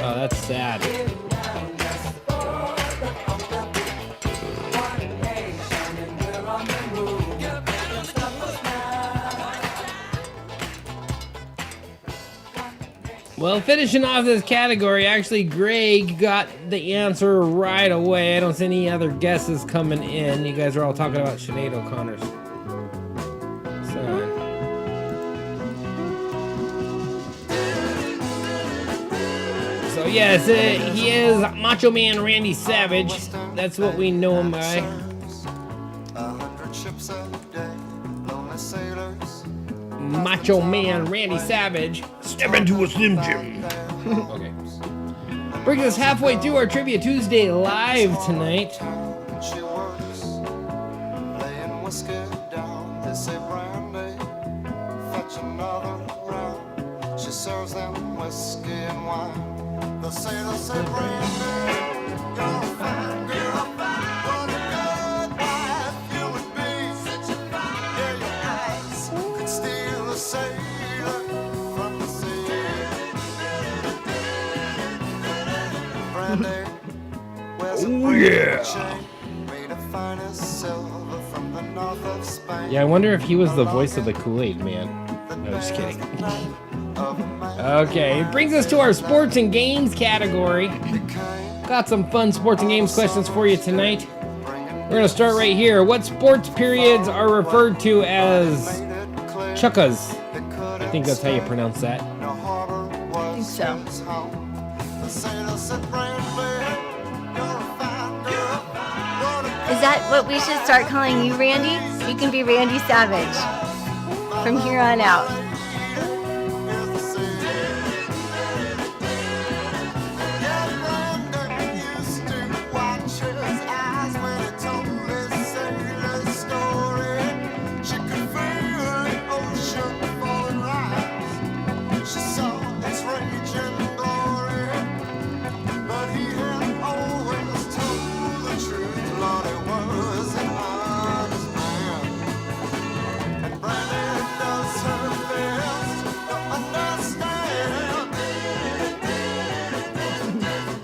Oh, that's sad. Well, finishing off this category, actually, Greg got the answer right away. I don't see any other guesses coming in. You guys are all talking about Sinead O'Connor's son. So, yes, he is Macho Man Randy Savage. That's what we know him by. 100 ships a day, lonely sailors. Macho Man Randy Savage. Step into a Slim Jim. Okay. Brings us halfway through our Trivia Tuesday live tonight. She works, laying whiskey down. They say brandy, fetch another round. She serves them whiskey and wine. They say brandy, you're a fine girl. What a good wife you would be. Such a fine. Yeah, your eyes could steal a sailor from the sea. Randy wears a Oh, pretty yeah. chain made of finest silver from the north of Spain. Yeah, I wonder if he was the voice of the Kool-Aid Man. No, just kidding. Okay, it brings us to our sports and games category. Got some fun sports and games questions for you tonight. We're gonna start right here. What sports periods are referred to as chuckas? I think that's how you pronounce that. I think so. Is that what we should start calling you, Randy? You can be Randy Savage from here on out.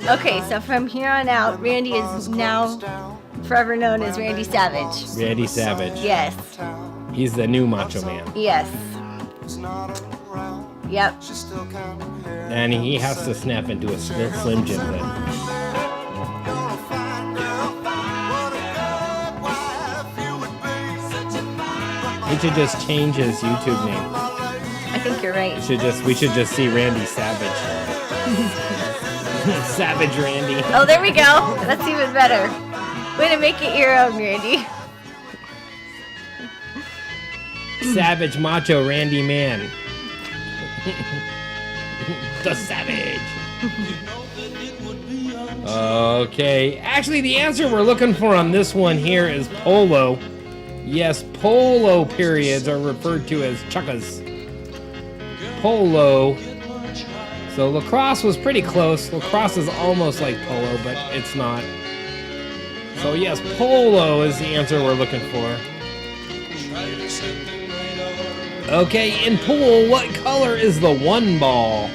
Okay, so from here on out, Randy is now forever known as Randy Savage. Randy Savage. Yes, He's the new Macho Man. yes. Yep. And he has to snap into a Slim Jim then. He should just change his YouTube name. I think you're right. We should just see Randy Savage. Savage Randy. Oh, there we go. That's even better. Way to make it your own, Randy. Savage Macho Randy Man. The Savage. Okay. Actually, the answer we're looking for on this one here is polo. Yes, polo periods are referred to as chuckas. Polo. So lacrosse was pretty close. Lacrosse is almost like polo, but it's not. So yes, polo is the answer we're looking for. Okay, in pool, what color is the one ball?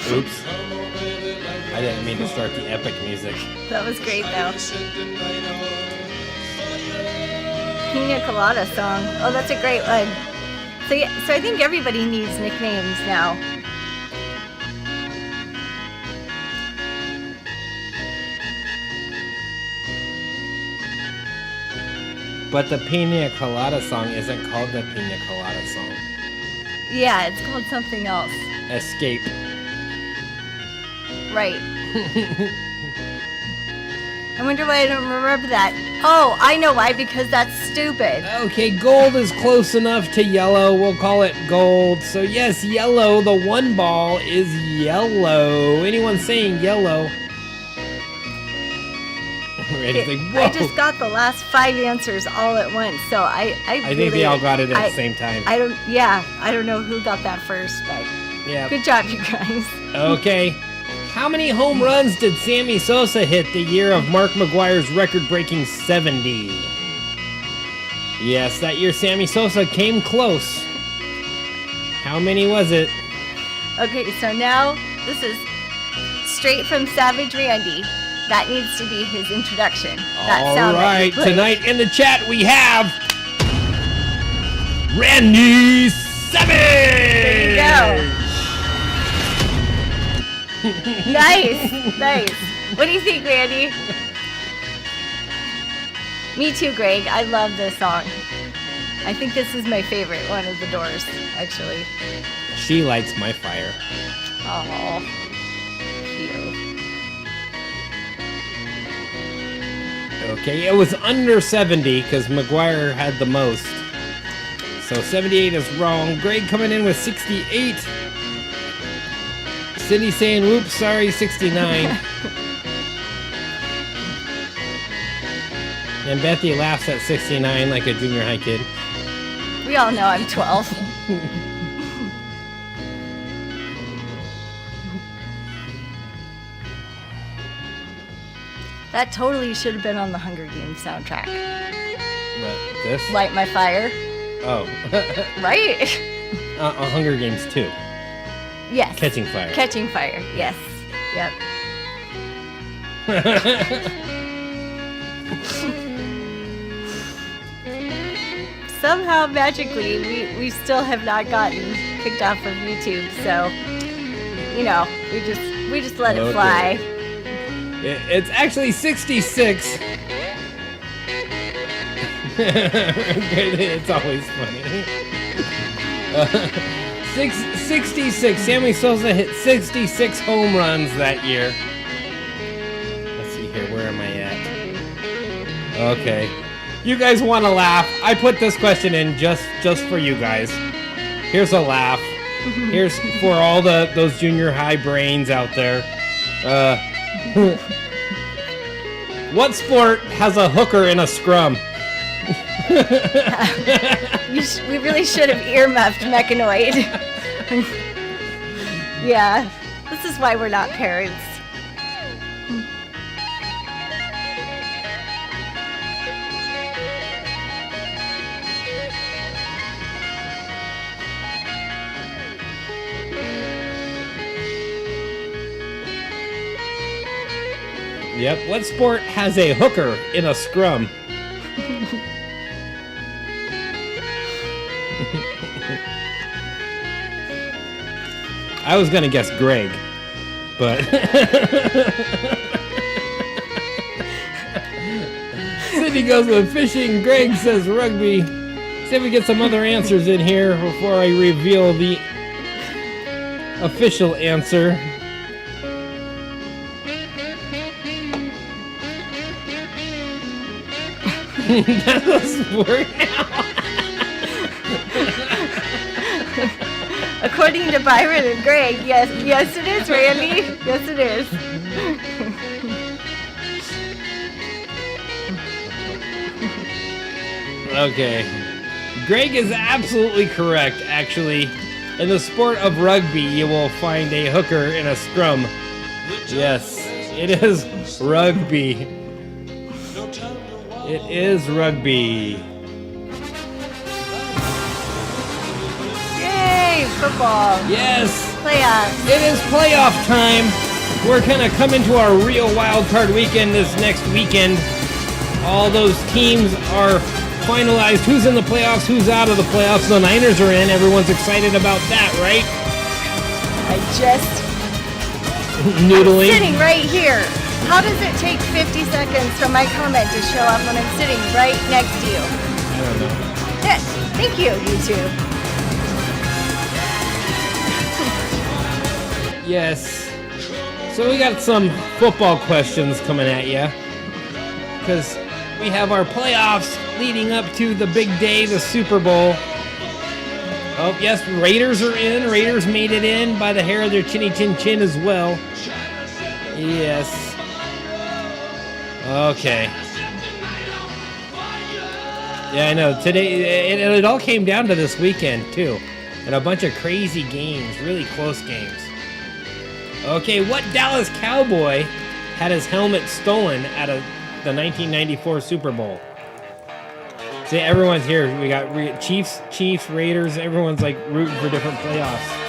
Oops. I didn't mean to start the epic music. That was great, though. Pina Colada song. Oh, that's a great one. So, yeah, so I think everybody needs nicknames now. But the Pina Colada song isn't called the Pina Colada song. Yeah, it's called something else. Escape. Right. I wonder why I don't remember that. Oh, I know why, because that's stupid. Okay, gold is close enough to yellow. We'll call it gold. So yes, yellow, the one ball is yellow. Anyone saying yellow? Randy's like, whoa. I just got the last 5 answers all at once, so I think really, they all got it at the same time. I don't know who got that first, but Yeah. good job, you guys. Okay. How many home runs did Sammy Sosa hit the year of Mark McGwire's record-breaking 70? Yes, that year Sammy Sosa came close. How many was it? Okay, so now this is straight from Savage Randy. That needs to be his introduction. That All sound that right, you played. tonight in the chat we have Randy Savage. There you go. Nice, nice. What do you think, Randy? Me too, Greg. I love this song. I think this is my favorite one of the Doors, actually. She lights my fire. Oh, cute. Okay, it was under 70 because McGuire had the most. So 78 is wrong. Greg coming in with 68. Cindy saying, whoops, sorry, 69. And Bethy laughs at 69 like a junior high kid. We all know I'm 12. That totally should have been on the Hunger Games soundtrack. What, this? Light My Fire. Oh. Right? Hunger Games 2. Yes. Catching Fire. Catching Fire. Yes. Yep. Somehow magically we still have not gotten kicked off of YouTube, so you know, we just let it Okay. fly. It's actually 66. It's always funny. 66. Sammy Sosa hit 66 home runs that year. Let's see here. Where am I at? Okay. You guys want to laugh? I put this question in just for you guys. Here's a laugh. Here's for all those junior high brains out there. What sport has a hooker in a scrum? We really should have earmuffed Mechanoid. Yeah, this is why we're not parents. Yep. What sport has a hooker in a scrum? I was gonna guess Greg, but Cindy goes with fishing. Greg says rugby. See if we get some other answers in here before I reveal the official answer. That doesn't work now. According to Byron and Greg, yes it is, Randy. Yes it is. Okay. Greg is absolutely correct, actually. In the sport of rugby, you will find a hooker in a scrum. Yes, it is rugby. It is rugby. Yay, football. Yes, Playoffs. it is playoff time. We're going to come into our real wild card weekend this next weekend. All those teams are finalized. Who's in the playoffs, who's out of the playoffs. The Niners are in. Everyone's excited about that, right? I just Noodling. sitting right here. How does it take 50 seconds from my comment to show up when I'm sitting right next to you? I don't know. Yes, thank you, YouTube. Yes. So we got some football questions coming at you. Because we have our playoffs leading up to the big day, the Super Bowl. Oh, yes, Raiders are in. Raiders made it in by the hair of their chinny chin chin as well. Yes. Okay. Yeah, I know. Today, it all came down to this weekend, too. And a bunch of crazy games, really close games. Okay, what Dallas Cowboy had his helmet stolen at the 1994 Super Bowl? See, everyone's here. We got Chiefs, Raiders. Everyone's like rooting for different playoffs.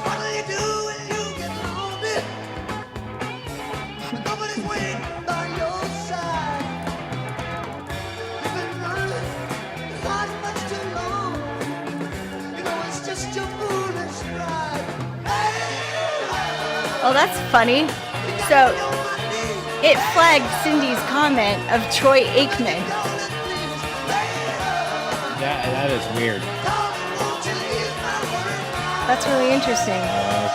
What do you do when you get lonely? Nobody's waiting by your side. You've been running not much too long. You know it's just your foolish pride. Oh, that's funny. So it flagged Cindy's comment of Troy Aikman. That is weird. That's really interesting.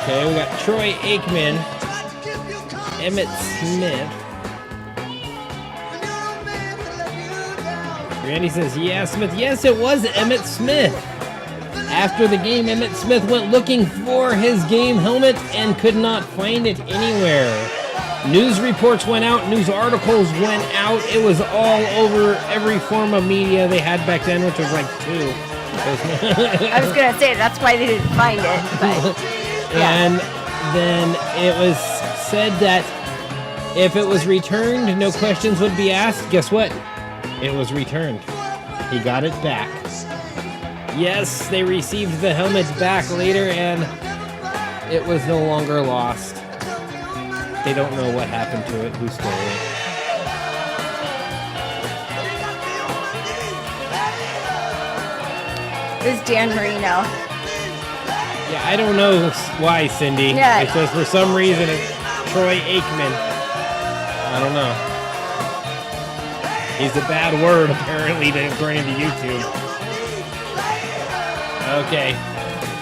Okay, we got Troy Aikman, Emmett Smith. Randy says, yeah, Smith. Yes, it was Emmett Smith. After the game, Emmett Smith went looking for his game helmet and could not find it anywhere. News reports went out, news articles went out. It was all over every form of media they had back then, which was like 2. I was gonna say that's why they didn't find it, but yeah. And then it was said that if it was returned, no questions would be asked. Guess what? It was returned. He got it back. Yes, they received the helmets back later, and it was no longer lost. They don't know what happened to it, who stole it. It was Dan Marino. Yeah, I don't know why, Cindy. Yeah. It says for some reason it's Troy Aikman. I don't know. He's a bad word, apparently, according to YouTube. Okay.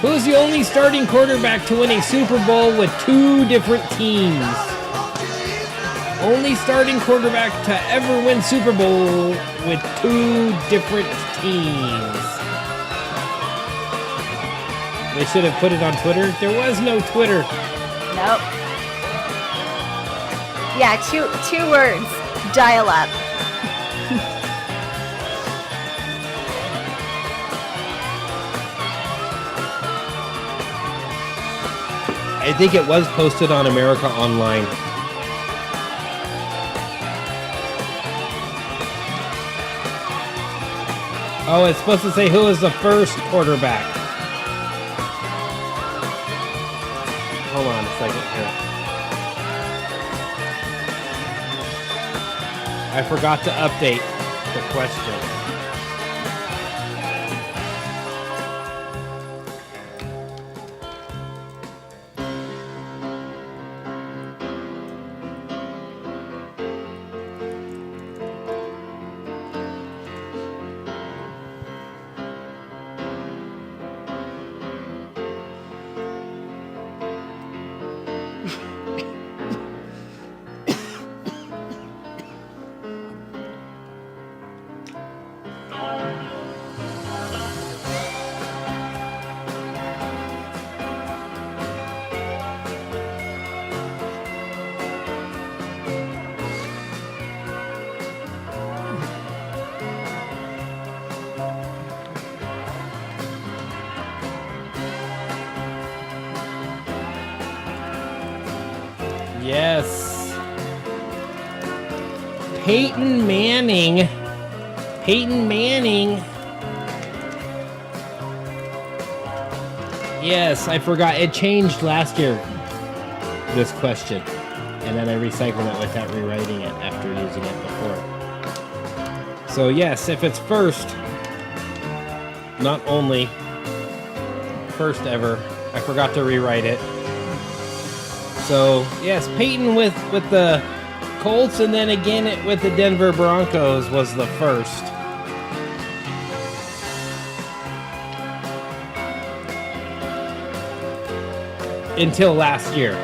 Who's the only starting quarterback to win a Super Bowl with 2 different teams? Only starting quarterback to ever win Super Bowl with 2 different teams. They should have put it on Twitter. There was no Twitter. Nope. Yeah, two words. Dial up. I think it was posted on America Online. Oh, it's supposed to say who was the first quarterback. Hold on a second here. I forgot to update the question. Yes. Peyton Manning. Peyton Manning. Yes, I forgot. It changed last year, this question. And then I recycled it without rewriting it after using it before. So yes, if it's first, not only first ever, I forgot to rewrite it. So yes, Peyton with the Colts, and then again with the Denver Broncos was the first. Until last year,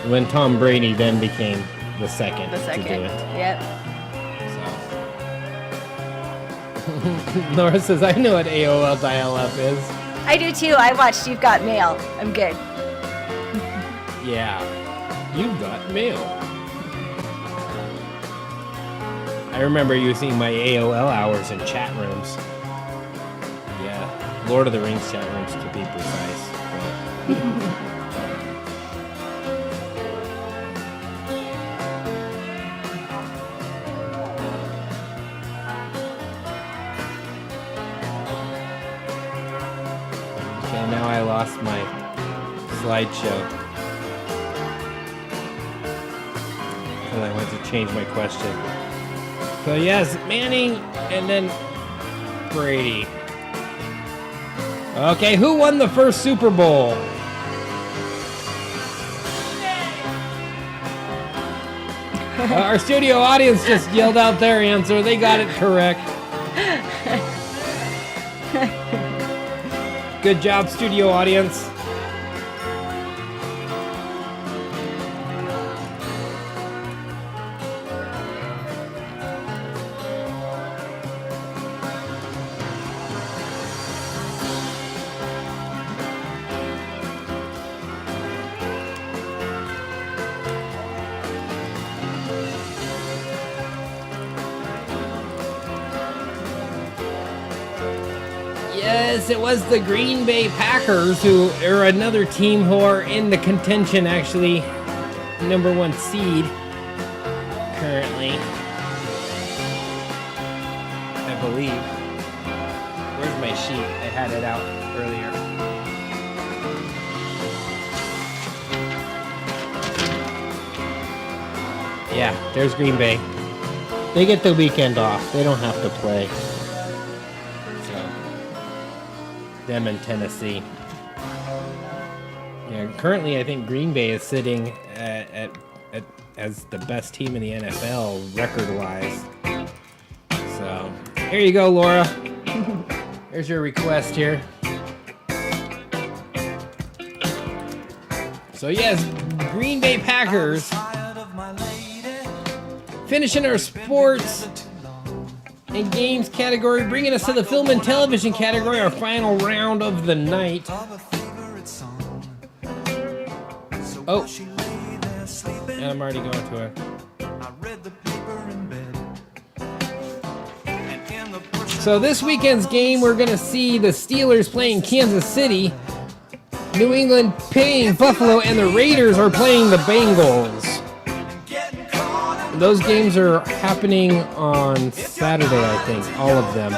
when Tom Brady then became the second. The second. To do it. Yep. So. Laura says, I know what AOL dial-up is. I do too. I watched You've Got Mail. I'm good. Yeah, you've got mail. I remember using my AOL hours in chat rooms. Yeah, Lord of the Rings chat rooms to be precise. Okay, now I lost my slideshow. And I went to change my question. So yes, Manning and then Brady. Okay, who won the first Super Bowl? Our studio audience just yelled out their answer. They got it correct. Good job, studio audience. Yes, it was the Green Bay Packers, who are another team who are in the contention, actually, number 1 seed currently, I believe. Where's my sheet? I had it out earlier. Yeah, there's Green Bay. They get the weekend off. They don't have to play. So, them in Tennessee. Yeah, currently I think Green Bay is sitting at as the best team in the NFL record-wise. So, here you go, Laura. Here's your request here. So yes, Green Bay Packers finishing our sports and games category, bringing us to the film and television category, our final round of the night. Oh, and I'm already going to it. So this weekend's game, we're going to see the Steelers playing Kansas City, New England playing Buffalo, and the Raiders are playing the Bengals. Those games are happening on Saturday, I think, all of them.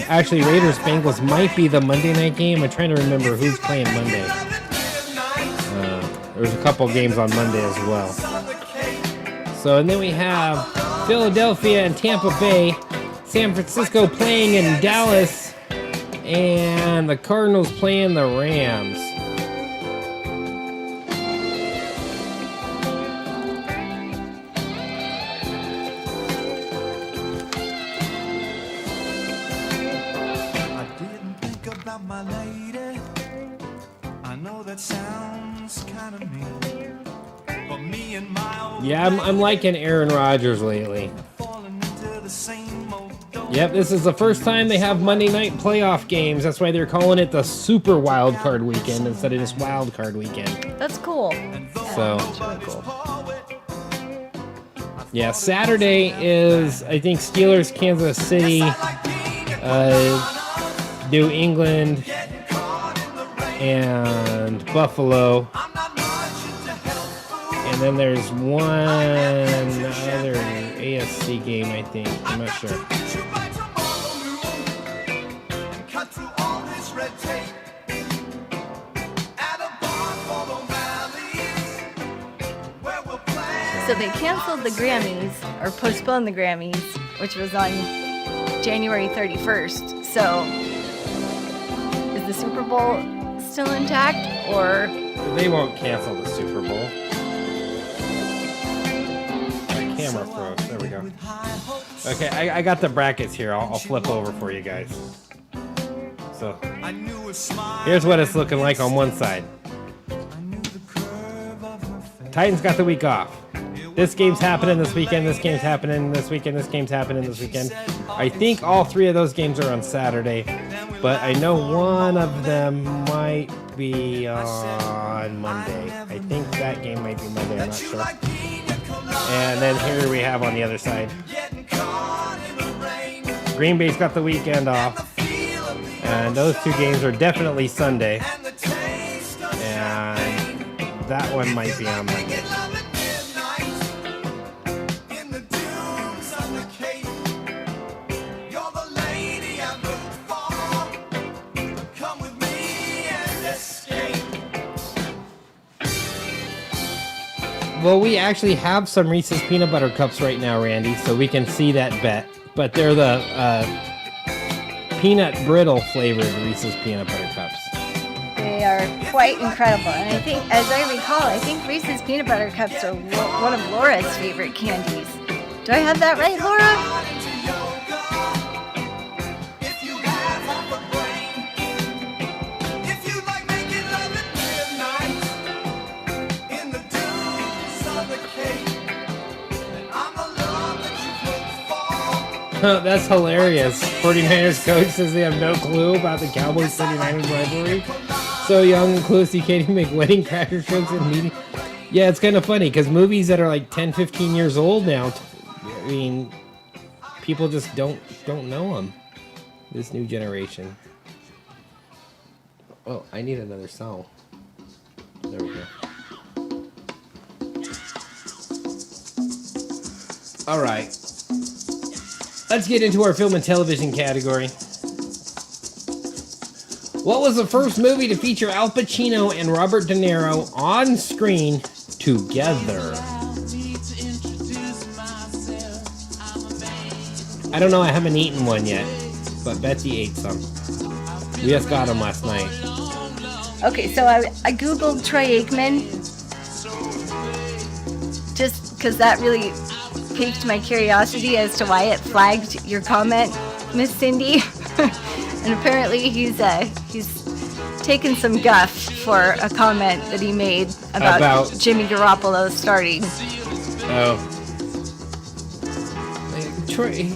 Actually, Raiders-Bengals might be the Monday night game. I'm trying to remember who's playing Monday. There's a couple games on Monday as well. So, and then we have Philadelphia and Tampa Bay, San Francisco playing in Dallas, and the Cardinals playing the Rams. I didn't think about my lady. I know that sounds kind of mean. But me and my old Yeah, I'm liking Aaron Rodgers lately. falling into the same old dope. Yep, this is the first time they have Monday night playoff games. That's why they're calling it the Super Wild Card Weekend instead of just Wild Card Weekend. That's cool. So, That's really cool. yeah, Saturday is, I think, Steelers, Kansas City, New England, and Buffalo. And then there's one other AFC game, I think. I'm not sure. So they canceled the Grammys, or postponed the Grammys, which was on January 31st. So is the Super Bowl still intact, or? They won't cancel the Super Bowl. My camera froze. There we go. Okay, I got the brackets here. I'll flip over for you guys. So here's what it's looking like on one side. Titans got the week off. This game's happening this weekend, this game's happening this weekend, this game's happening this weekend. I think all three of those games are on Saturday, but I know one of them might be on Monday. I think that game might be Monday, I'm not sure. And then here we have on the other side, Green Bay's got the weekend off, and those two games are definitely Sunday, and that one might be on Monday. Well, we actually have some Reese's Peanut Butter Cups right now, Randy, so we can see that bet. But they're the peanut brittle flavored Reese's Peanut Butter Cups. They are quite incredible. And I think, as I recall, I think Reese's Peanut Butter Cups are one of Laura's favorite candies. Do I have that right, Laura? That's hilarious. 49ers coach says they have no clue about the Cowboys 49ers rivalry. So young and close you can't even make wedding cracker jokes in meeting. Yeah, it's kind of funny because movies that are like 10, 15 years old now, I mean, people just don't know them. This new generation. Oh, I need another song. There we go. All right. Let's get into our film and television category. What was the first movie to feature Al Pacino and Robert De Niro on screen together? I don't know, I haven't eaten one yet, but Betsy ate some. We just got them last night. Okay, so I Googled Troy Aikman just because that really piqued my curiosity as to why it flagged your comment, Miss Cindy. And apparently he's taken some guff for a comment that he made about Jimmy Garoppolo starting. Oh. Troy,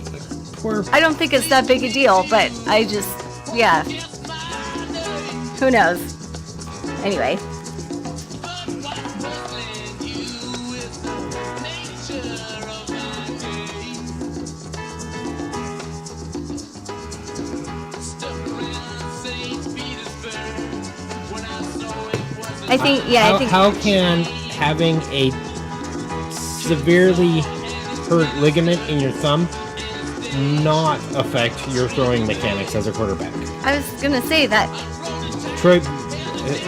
poor... I don't think it's that big a deal, but I just, yeah. Who knows? Anyway. I think, yeah, I think... How can having a severely hurt ligament in your thumb not affect your throwing mechanics as a quarterback? I was gonna say that. Troy...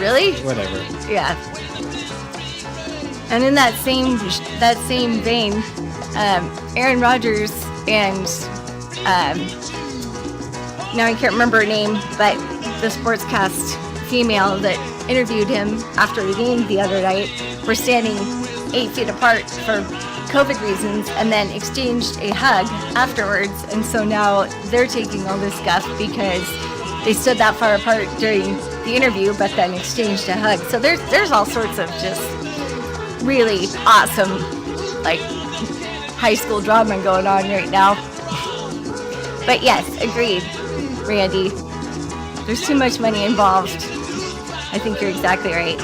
Really? Whatever. Yeah. And in that same vein, Aaron Rodgers and now I can't remember her name, but the sportscast female that interviewed him after the game the other night were standing 8 feet apart for COVID reasons and then exchanged a hug afterwards. And so now they're taking all this guff because they stood that far apart during the interview, but then exchanged a hug. So there's all sorts of just really awesome, like, high school drama going on right now. But yes, agreed, Randy. There's too much money involved. I think you're exactly right.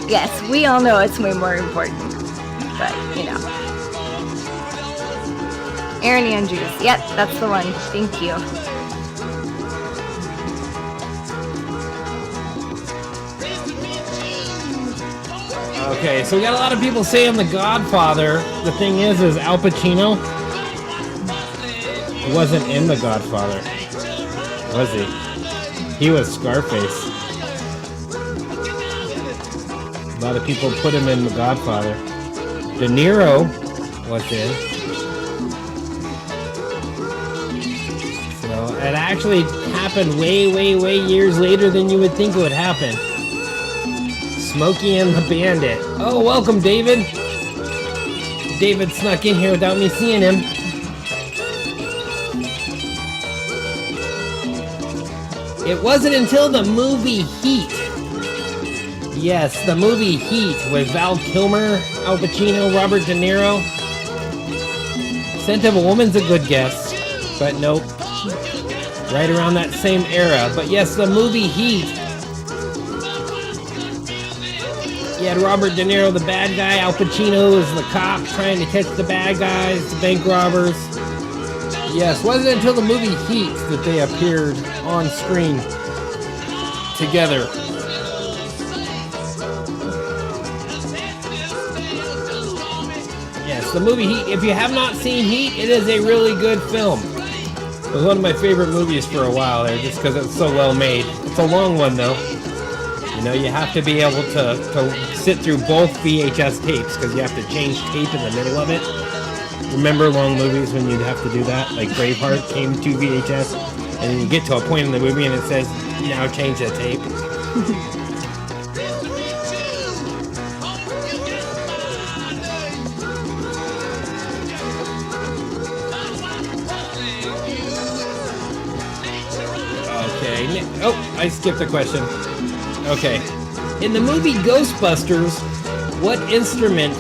Yes, we all know it's way more important, but, you know. Aaron Andrews. Yep, that's the one. Thank you. Okay, so we got a lot of people saying The Godfather. The thing is Al Pacino wasn't in The Godfather, was he? He was Scarface. A lot of people put him in The Godfather. De Niro was in. So it actually happened way, way, way years later than you would think it would happen. Smokey and the Bandit. Oh, welcome, David. David snuck in here without me seeing him. It wasn't until the movie Heat. Yes, the movie Heat with Val Kilmer, Al Pacino, Robert De Niro. Scent of a Woman's a good guess, but nope. Right around that same era. But yes, the movie Heat. You had Robert De Niro, the bad guy. Al Pacino is the cop trying to catch the bad guys, the bank robbers. Yes, wasn't until the movie Heat that they appeared on screen together. Yes, the movie Heat. If you have not seen Heat, it is a really good film. It was one of my favorite movies for a while there, just because it's so well made. It's a long one, though. You know, you have to be able to sit through both VHS tapes, because you have to change tape in the middle of it. Remember long movies when you'd have to do that? Like Braveheart came to VHS, and then you get to a point in the movie and it says, now change the tape. Okay. Oh, I skipped a question. Okay. In the movie Ghostbusters, what instrument...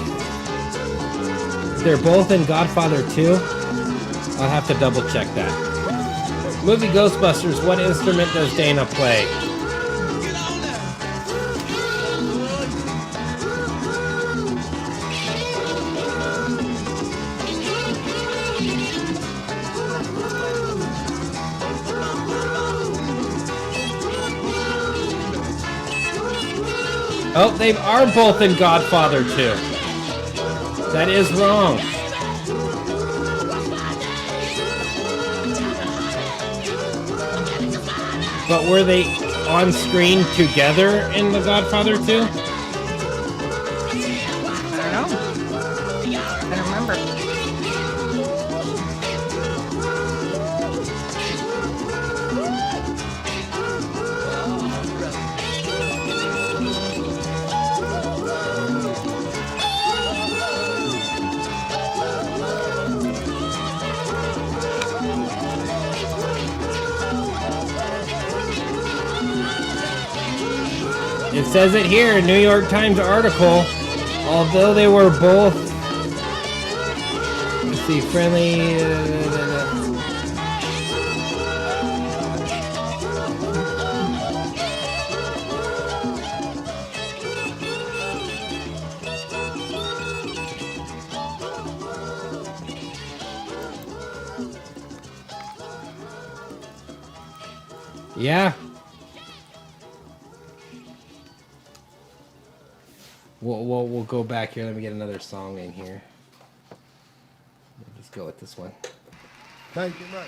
They're both in Godfather 2? I'll have to double check that. Movie Ghostbusters, what instrument does Dana play? Oh, they are both in Godfather 2. That is wrong. But were they on screen together in The Godfather 2? I don't know. I don't remember. It says it here, New York Times article. Although they were both, let's see, friendly. Yeah. We'll go back here. Let me get another song in here. We'll just go with this one. Thank you much.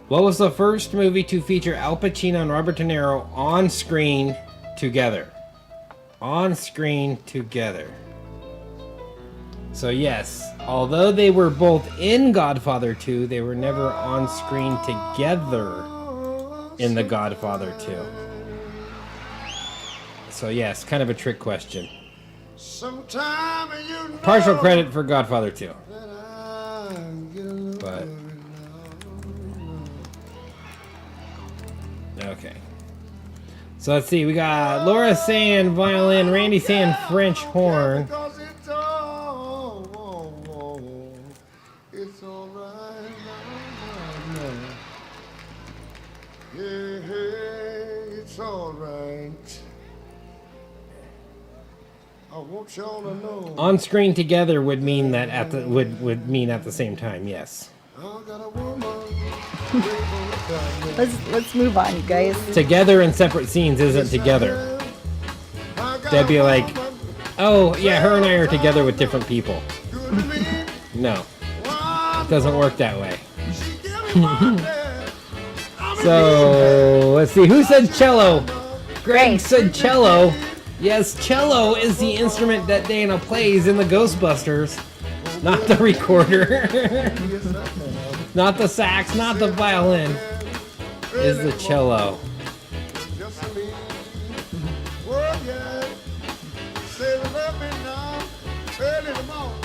What was the first movie to feature Al Pacino and Robert De Niro on screen together? On screen together. So yes, although they were both in Godfather 2, they were never on screen together in The Godfather 2. So yes, kind of a trick question. Sometime you know Partial credit for Godfather 2. that I'm getting But okay. So let's see, we got Laura saying violin, Randy saying French horn. because it's all right now. Yeah, it's all right. I want y'all to know On screen together would mean that at the would mean at the same time, yes. I got a woman. Let's move on, you guys. Together in separate scenes isn't together. That'd be like, oh yeah, her and I are together with different people. No, it doesn't work that way. So let's see, who said cello? Greg said cello. Yes, cello is the instrument that Dana plays in the Ghostbusters, not the recorder, not the sax, not the violin. Is the cello. Just me. Oh, yeah. Say love me now, early in the morning.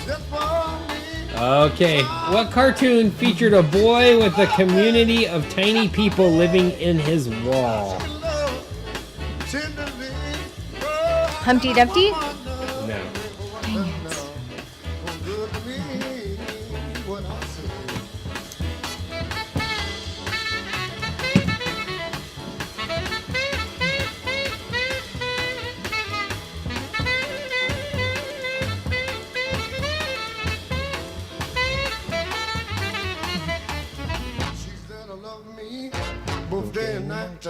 Just for me. Okay, what cartoon featured a boy with a community of tiny people living in his wall? Love, tenderly. Oh, Humpty Dumpty? No. good to me. What I say. She's there to love me both day and night.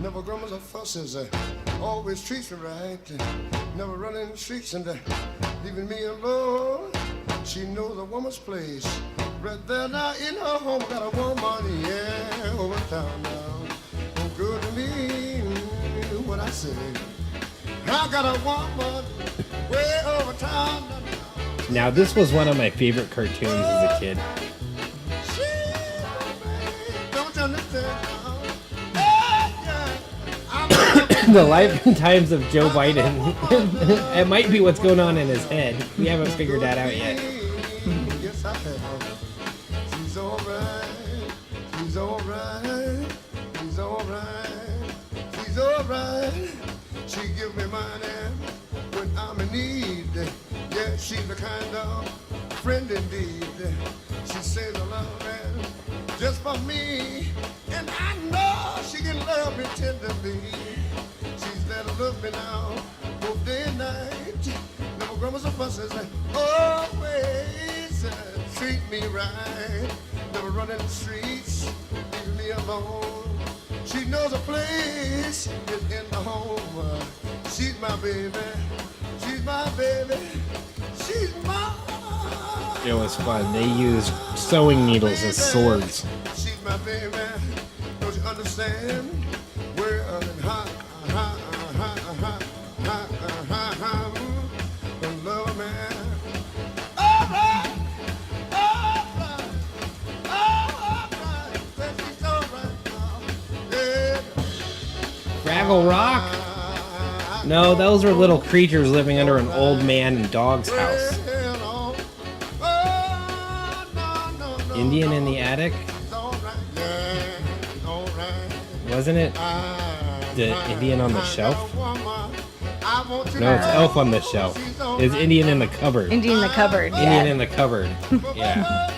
Never grumbles or fusses. Always treats me right. Never running the streets and leaving me alone. She knows a woman's place. Right there now in her home. Got a woman, yeah, over town now. Oh, good to me. What I say. I got a woman way over town now. Now, this was one of my favorite cartoons as a kid. Don't you understand now? Hey, yeah. I'm The Life and Times of Joe Biden. It might be what's going on in his head. We haven't figured that out yet. Yes, I have. She's alright. She's alright. She's alright. She's alright. She give me money when I'm in need. Yeah, she's the kind of friend indeed. She says I love her just for me. And I know she can love me tenderly. She's there to love me now, both day and night. Never grumbles or fusses, always treat me right. Never run in the streets, leaving me alone. She knows a place in the home. She's my baby. She's my baby. She's my. It was fun. They used sewing needles as swords. She's my baby. Don't you understand? Well, and love man. All right. She's all right now. Yeah. Fraggle Rock? No, those were little creatures living under an old man and dog's house. Indian in the Attic? Wasn't it the Indian on the Shelf? No, it's Elf on the Shelf. It's Indian in the Cupboard. Indian in the cupboard. Indian Yeah. in the Cupboard. Yeah.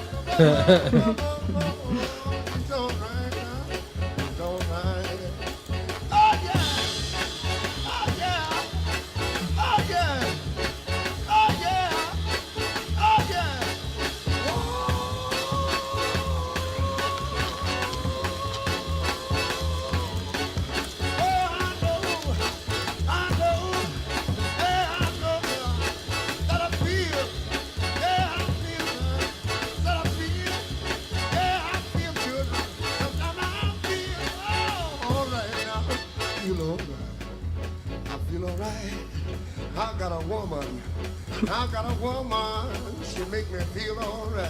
I got a woman, she make me feel alright.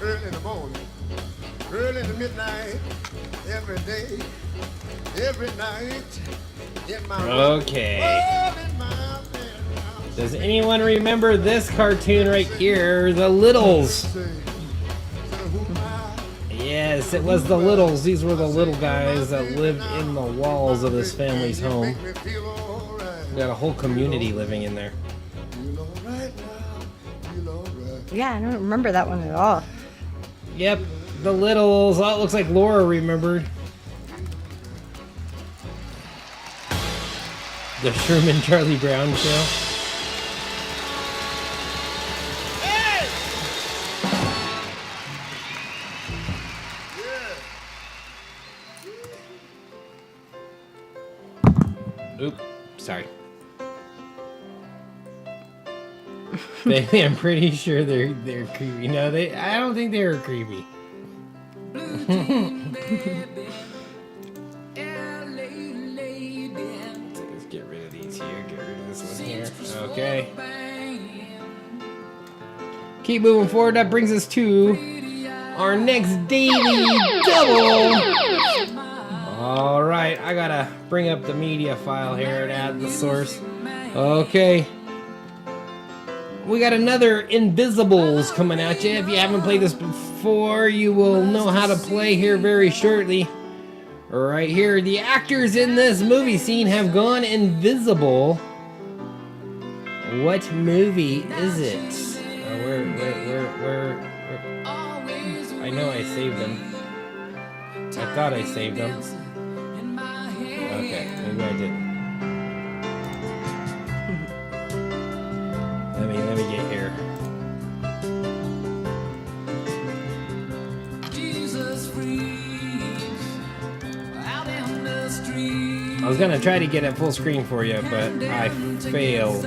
Early in the morning, early in the midnight, every day, every night, in my room. Okay. Oh, in my bed. Does anyone remember this cartoon right here, The Littles? Yes, it was The Littles. These were the little guys that lived in the walls of this family's home. We got a whole community living in there. Yeah, I don't remember that one at all. Yep, The Littles. Oh, it looks like Laura remembered. The Sherman Charlie Brown Show. Oop, sorry. I'm pretty sure they're creepy. No, I don't think they were creepy. Let's get rid of these here. Get rid of this one here. Okay. Keep moving forward. That brings us to our next daily double. All right, I gotta bring up the media file here and add the source. Okay. We got another Invisibles coming at you. If you haven't played this before, you will know how to play here very shortly. Right here, the actors in this movie scene have gone invisible. What movie is it? Where? I know I saved them. I thought I saved them. Okay, maybe I didn't. Let me get here. I was gonna try to get it full screen for you, but I failed.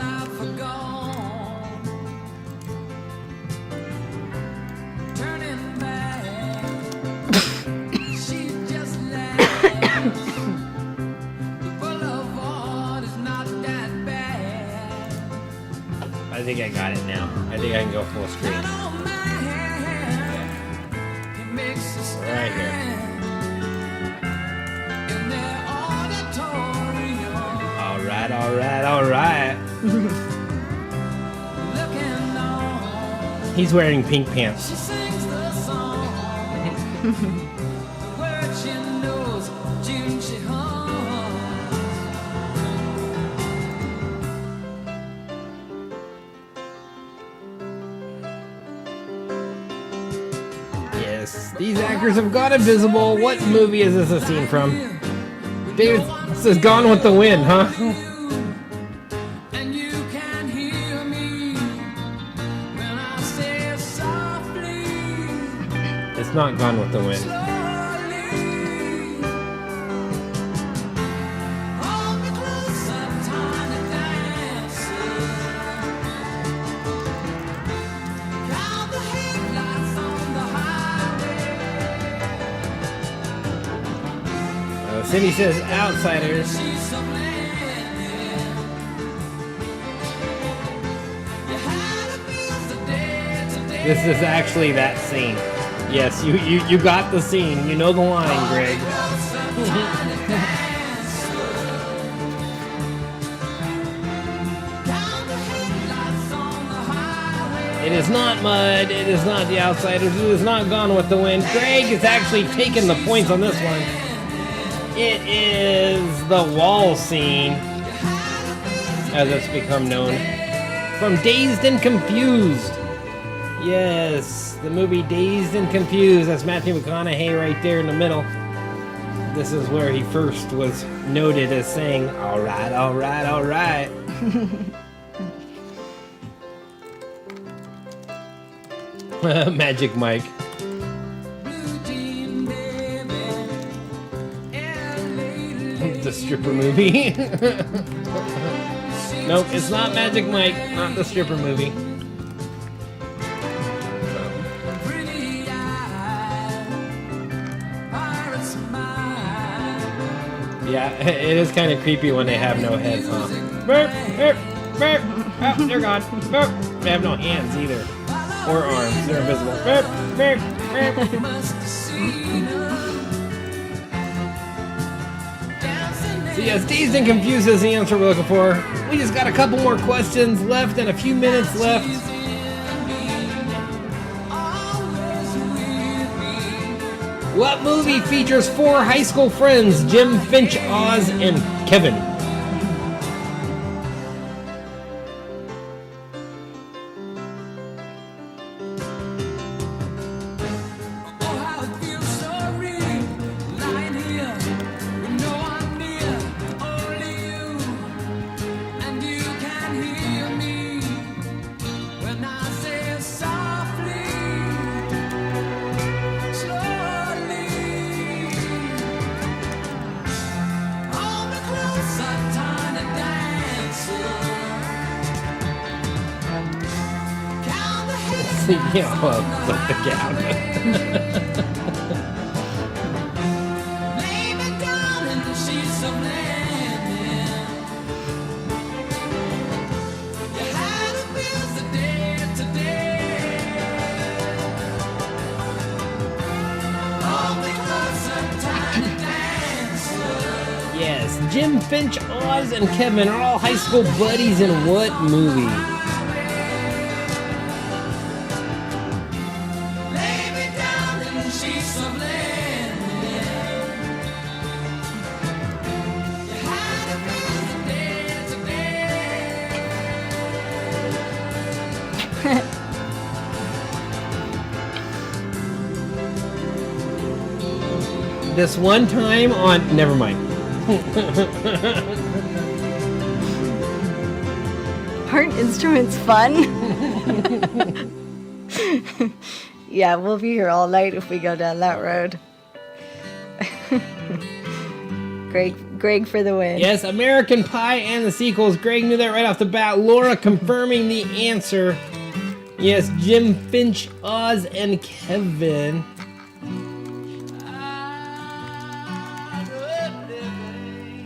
I think I got it now. I think I can go full screen. Right here. All right. He's wearing pink pants. Yes, these actors have gone invisible. What movie is this a scene from? David says Gone with the Wind, huh? It's not Gone with the Wind. Cindy says Outsiders. This is actually that scene. Yes, you got the scene. You know the line, Greg. It is not Mud. It is not The Outsiders. It is not Gone with the Wind. Greg is actually taking the points on this one. It is the wall scene, as it's become known, from Dazed and Confused. Yes, the movie Dazed and Confused. That's Matthew McConaughey right there in the middle. This is where he first was noted as saying, "All right, all right, all right." Magic Mike. The stripper movie. Nope, it's not Magic Mike, not the stripper movie. Yeah, it is kind of creepy when they have no heads, huh? Burp, burp, burp. Oh, they're gone. Burp. They have no hands either. Or arms. They're invisible. Burp, burp, burp. So yes, Dazed and Confused is the answer we're looking for. We just got a couple more questions left and a few minutes left. What movie features 4 high school friends, Jim, Finch, Oz, and Kevin? Yeah, well, the gap. Yes, Jim, Finch, Oz, and Kevin are all high school buddies in what movie? This one time on... Never mind. Aren't instruments fun? Yeah, we'll be here all night if we go down that road. Greg for the win. Yes, American Pie and the sequels. Greg knew that right off the bat. Laura confirming the answer. Yes, Jim, Finch, Oz, and Kevin.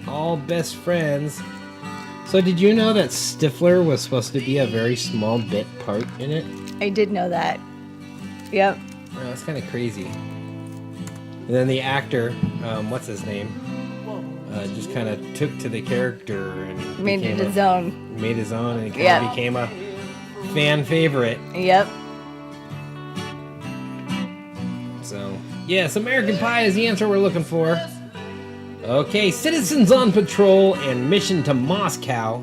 All best friends. So did you know that Stifler was supposed to be a very small bit part in it? I did know that. Yep. Oh, that's kind of crazy. And then the actor, what's his name? Just kind of took to the character and Made it his own. Made his own, and he kind of became a fan favorite. Yep. So, yes, American Pie is the answer we're looking for. Okay, Citizens on Patrol and Mission to Moscow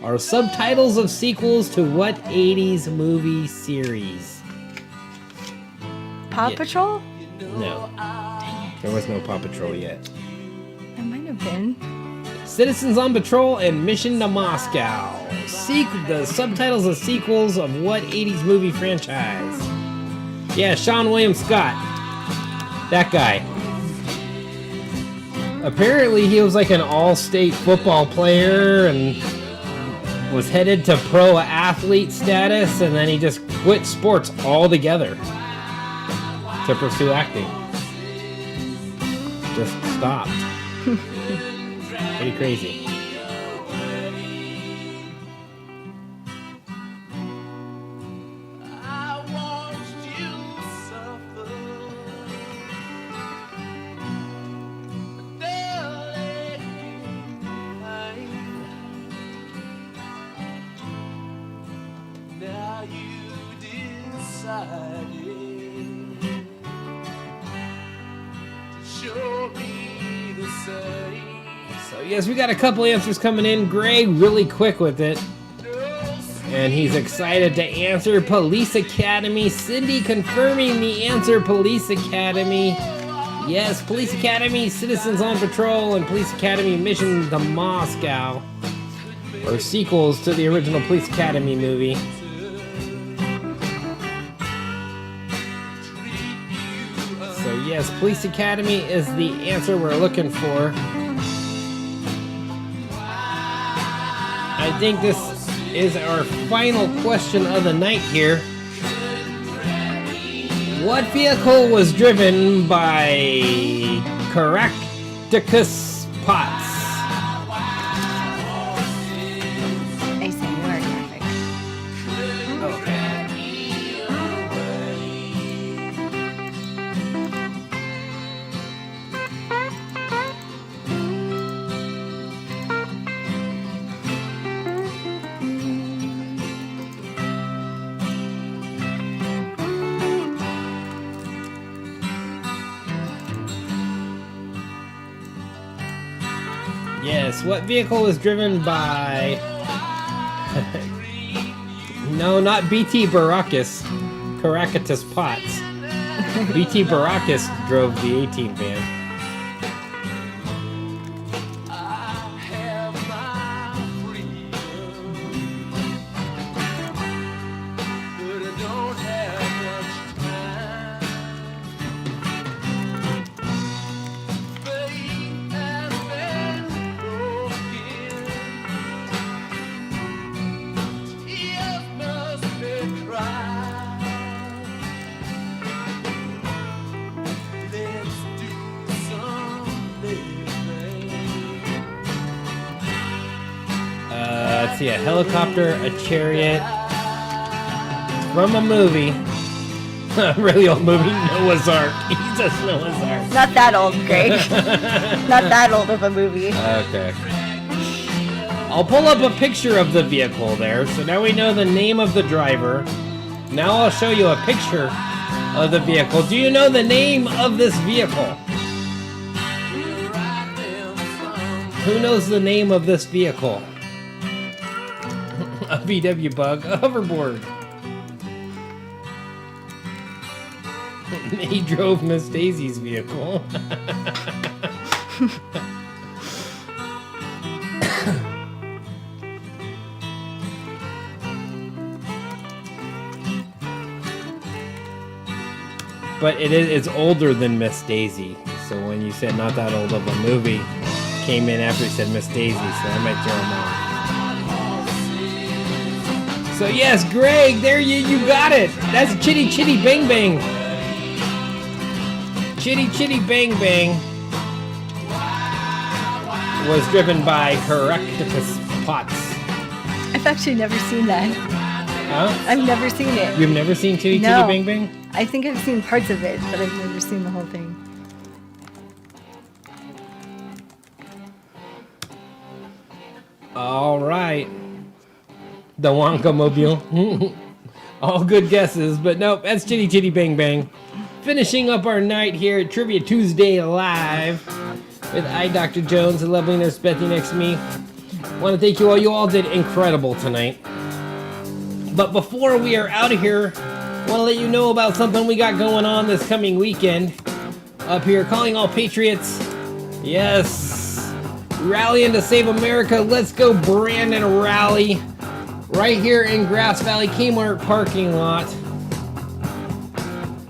are subtitles of sequels to what 80s movie series? Paw Patrol? No. There was no Paw Patrol yet. There might have been. Citizens on Patrol and Mission to Moscow. The subtitles of sequels of what 80s movie franchise? Yeah, Sean William Scott. That guy. Apparently he was like an all-state football player and was headed to pro athlete status, and then he just quit sports altogether to pursue acting. Just stopped. Pretty crazy. I watched you suffer. Darling, now you decided to show me the same. So yes, we got a couple answers coming in. Greg really quick with it. And he's excited to answer Police Academy. Cindy confirming the answer, Police Academy. Yes, Police Academy, Citizens on Patrol, and Police Academy Mission to Moscow. Or sequels to the original Police Academy movie. So yes, Police Academy is the answer we're looking for. I think this is our final question of the night here. What vehicle was driven by Caractacus Potts? I say you are graphic. Yes, what vehicle was driven by... No, not BT Baracus. Caractacus Potts. BT Baracus drove the A-Team van. Have my freedom, but I don't have much time. Faith has been broken, tears must be cried. Let's do some living. Let's see, a helicopter, a chariot. From a movie. A really old movie, Noah's Ark. He says Noah's Ark. Not that old, Greg. Not that old of a movie. Okay. I'll pull up a picture of the vehicle there, so now we know the name of the driver. Now I'll show you a picture of the vehicle. Do you know the name of this vehicle? Who knows the name of this vehicle? A VW Bug, a hoverboard. He drove Miss Daisy's vehicle. But it's older than Miss Daisy. So when you said not that old of a movie, came in after you said Miss Daisy, so I might throw him off. So yes, Greg, there you got it. That's Chitty Chitty Bang Bang. Chitty Chitty Bang Bang was driven by Caractacus Potts. I've actually never seen that. Huh? I've never seen it. You've never seen Chitty No. Chitty Bang Bang? I think I've seen parts of it, but I've never seen the whole thing. All right. The Wonka Mobile. All good guesses, but nope, that's Chitty Chitty Bang Bang. Finishing up our night here at Trivia Tuesday Live with I, Dr. Jones, and lovely nurse Bethy next to me. Want to thank you all. You all did incredible tonight. But before we are out of here, I want to let you know about something we got going on this coming weekend. Up here, calling all patriots. Yes. Rallying to Save America. Let's go Brandon Rally. Right here in Grass Valley Kmart parking lot.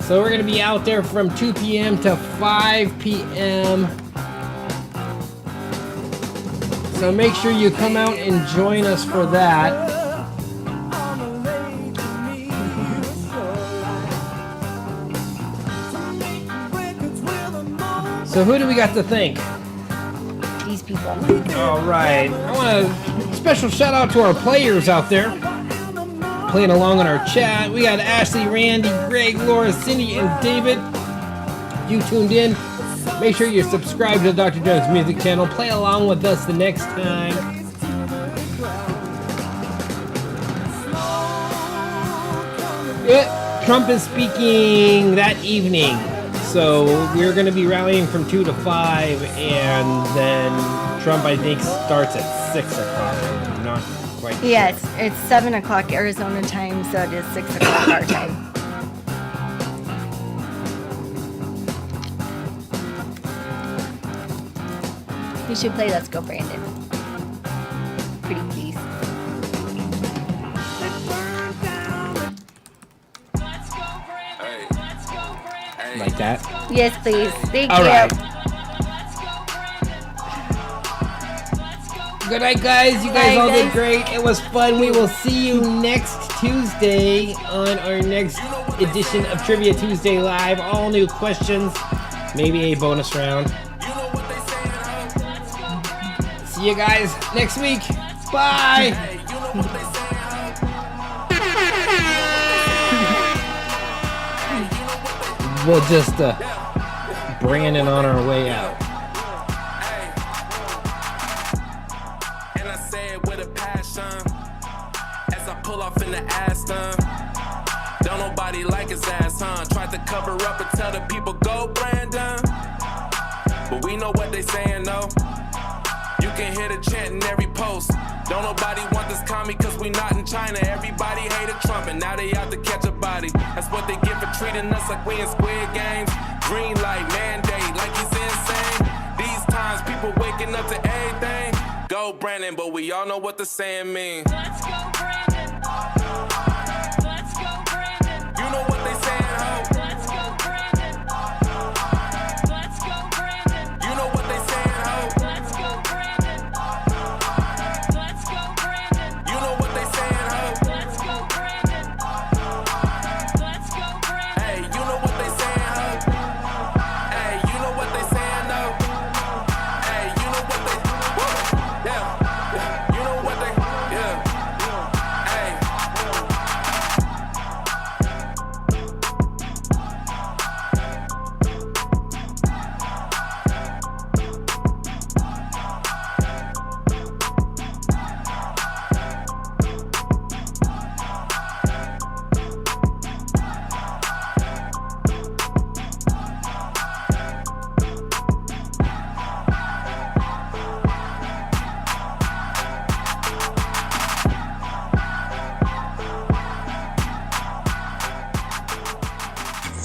So we're going to be out there from 2 p.m. to 5 p.m. So make sure you come out and join us for that. So who do we got to thank? these people. All right. I want a special shout out to our players out there playing along in our chat. We got Ashley, Randy, Greg, Laura, Cindy, and David. If you tuned in, make sure you subscribe to the Dr. Jones Music Channel. Play along with us the next time. Trump is speaking that evening. So we're going to be rallying from 2 to 5, and then Trump, I think, starts at 6 o'clock. I'm not quite sure. Yes, it's 7 o'clock Arizona time, so it is 6 o'clock our time. We should play Let's Go Brandon. Pretty please. Like that? Yes, please. Thank All you. right. Good night, guys. You guys Bye, all did guys. great. It was fun. We will see you next Tuesday on our next edition of Trivia Tuesday Live. All new questions, maybe a bonus round. See you guys next week. Bye. We'll just Brandon on our way out. And I say it with a passion as I pull off in the Aston. Don't nobody like his ass, huh? Tried to cover up and tell the people go Brandon, but we know what they saying though. You can hear the chant in every post. Don't nobody want this commie cause we not in China. Everybody hated Trump and now they out to catch a body. That's what they get for treating us like we in Squid Games. Green light, mandate, like he's insane. These times people waking up to everything. Go Brandon, but we all know what the saying mean. Let's go Brandon. Let's go Brandon. You know what they saying, ho? Let's go Brandon. Let's go Brandon. You know what they saying, ho? Let's go Brandon. Let's go Brandon. You know what they saying, ho? Let's go Brandon. Let's go Brandon. Hey, you know what they saying, ho? Hey, you know what they saying, though? Hey, you know what they, woo, yeah, you know what they, yeah, hey.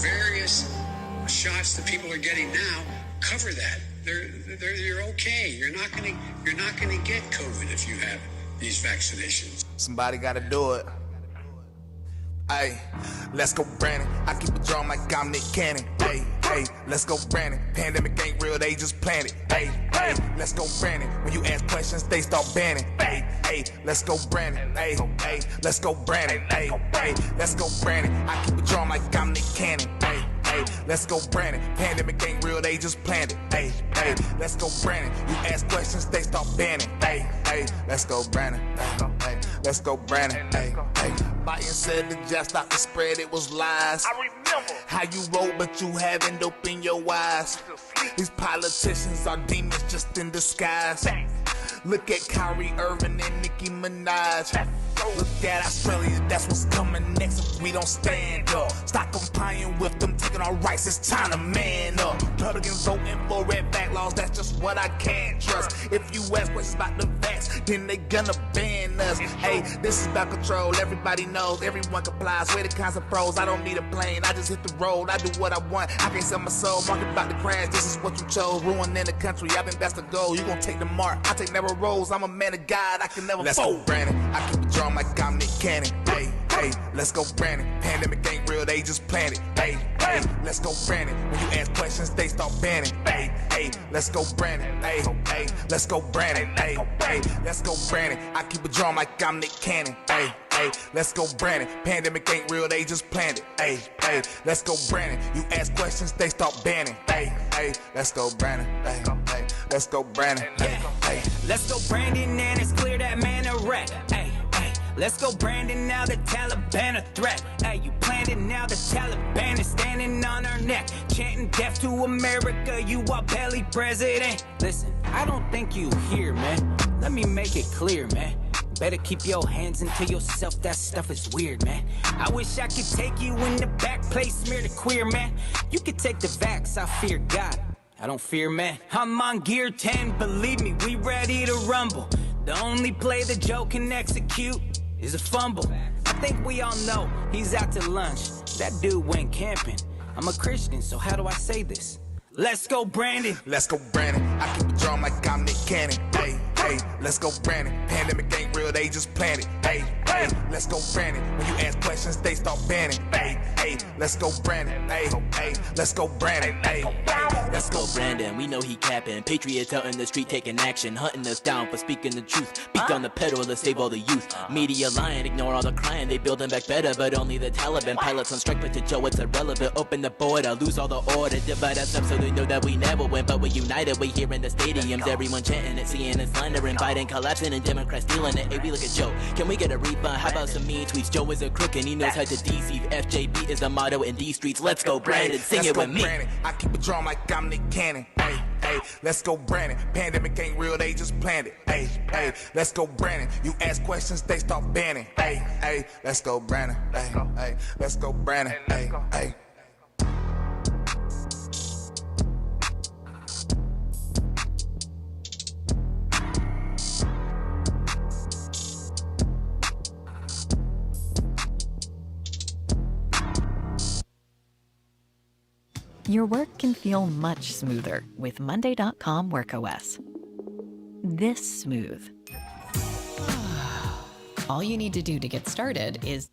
Various shots that people are getting now cover that. You're okay. You're not gonna get COVID if you have these vaccinations. Somebody gotta do it. Hey, let's go Brandon. I keep a drum like I'm Nick Cannon. Hey, let's go Brandon. Pandemic ain't real, they just planned it. Hey, let's go Brandon. When you ask questions, they start banning. Hey, let's go Brandon. Hey, let's go Brandon. Hey, let's go Brandon. I keep a drum like I'm Nick Cannon. Hey, let's go Brandon. Pandemic ain't real, they just planned it. Hey, let's go Brandon. You ask questions, they start banning. Hey, let's go Brandon. Hey, let's go Brandon. Hey, Biden said the jab stopped the spread, it was lies. I remember how you roll, but you haven't opened your eyes. These politicians are demons just in disguise. Look at Kyrie Irving and Nicki Minaj. Look at Australia, that's what's coming next if we don't stand up. Stop complying with them, taking our rights, it's time to man up. Republicans voting for red back laws, that's just what I can't trust. If you ask questions about the vax, then they gonna ban us. Hey, this is about control, everybody knows, everyone complies. We're the kinds of pros, I don't need a plane, I just hit the road, I do what I want. I can't sell my soul, market about to crash, this is what you chose. Ruining the country, I think that's the goal. You gon' take the mark, I take narrow roads, I'm a man of God, I can never fold. Let's go Brandon, I keep a drum like I'm Nick Cannon. Hey, let's go Brandon. Pandemic ain't real, they just planned it. Hey, let's go Brandon. When you ask questions, they start banning. Hey, let's go Brandon. Hey, let's go Brandon. Hey, let's go Brandon. I keep a drum like I'm Nick Cannon. Hey, let's go Brandon. Pandemic ain't real, they just planned it. Hey, let's go Brandon. You ask questions, they start banning. Hey, let's go Brandon. Hey, let's go Brandon. Hey, Let's go Brandon, and it's clear that man a rat. Hey, hey, let's go Brandon, now the Taliban a threat. Hey, you planned it, now the Taliban is standing on our neck, chanting death to America, you our belly president. Listen, I don't think you hear, man. Let me make it clear, man. Better keep your hands into yourself, that stuff is weird, man. I wish I could take you in the back place, smear the queer, man. You could take the vax, I fear God, I don't fear man. I'm on gear 10, believe me, we ready to rumble. The only play the Joe can execute is a fumble. I think we all know he's out to lunch. That dude went camping. I'm a Christian, so how do I say this? Let's go Brandon. let's go Brandon. I keep it drum like I'm Nick Cannon. Hey, hey, let's go Brandon. Pandemic ain't real, they just planned it. Hey, hey, let's go Brandon. When you ask questions, they start banning. Hey, hey, let's go Brandon. Hey, hey, let's go Brandon. Hey, hey, let's go Brandon, we know he capping. Patriots out in the street taking action, hunting us down for speaking the truth. Beat on the pedal to save all the youth. Media lying, ignore all the crying. They building back better, but only the Taliban pilots on strike. But to Joe, it's irrelevant. Open the border, lose all the order, divide us up so they know that we never win. But we're united, we here in the stadiums. Everyone chanting it, seeing it slandering. Biden collapsing and Democrats stealing it. Hey, we look at Joe. Can we get a refund? How about some mean tweets? Joe is a crook and he knows how to deceive. FJB is the motto in these streets. Let's go Brandon, sing let's it go with me. Brandon. I keep it drum like I'm Nick Cannon. Hey, hey, let's go Brandon. Pandemic ain't real, they just planned it. Hey, hey, let's go Brandon. You ask questions, they start banning. Hey, hey, let's go Brandon. Hey, hey, let's go Brandon. Hey, hey. Your work can feel much smoother with Monday.com WorkOS. This smooth. All you need to do to get started is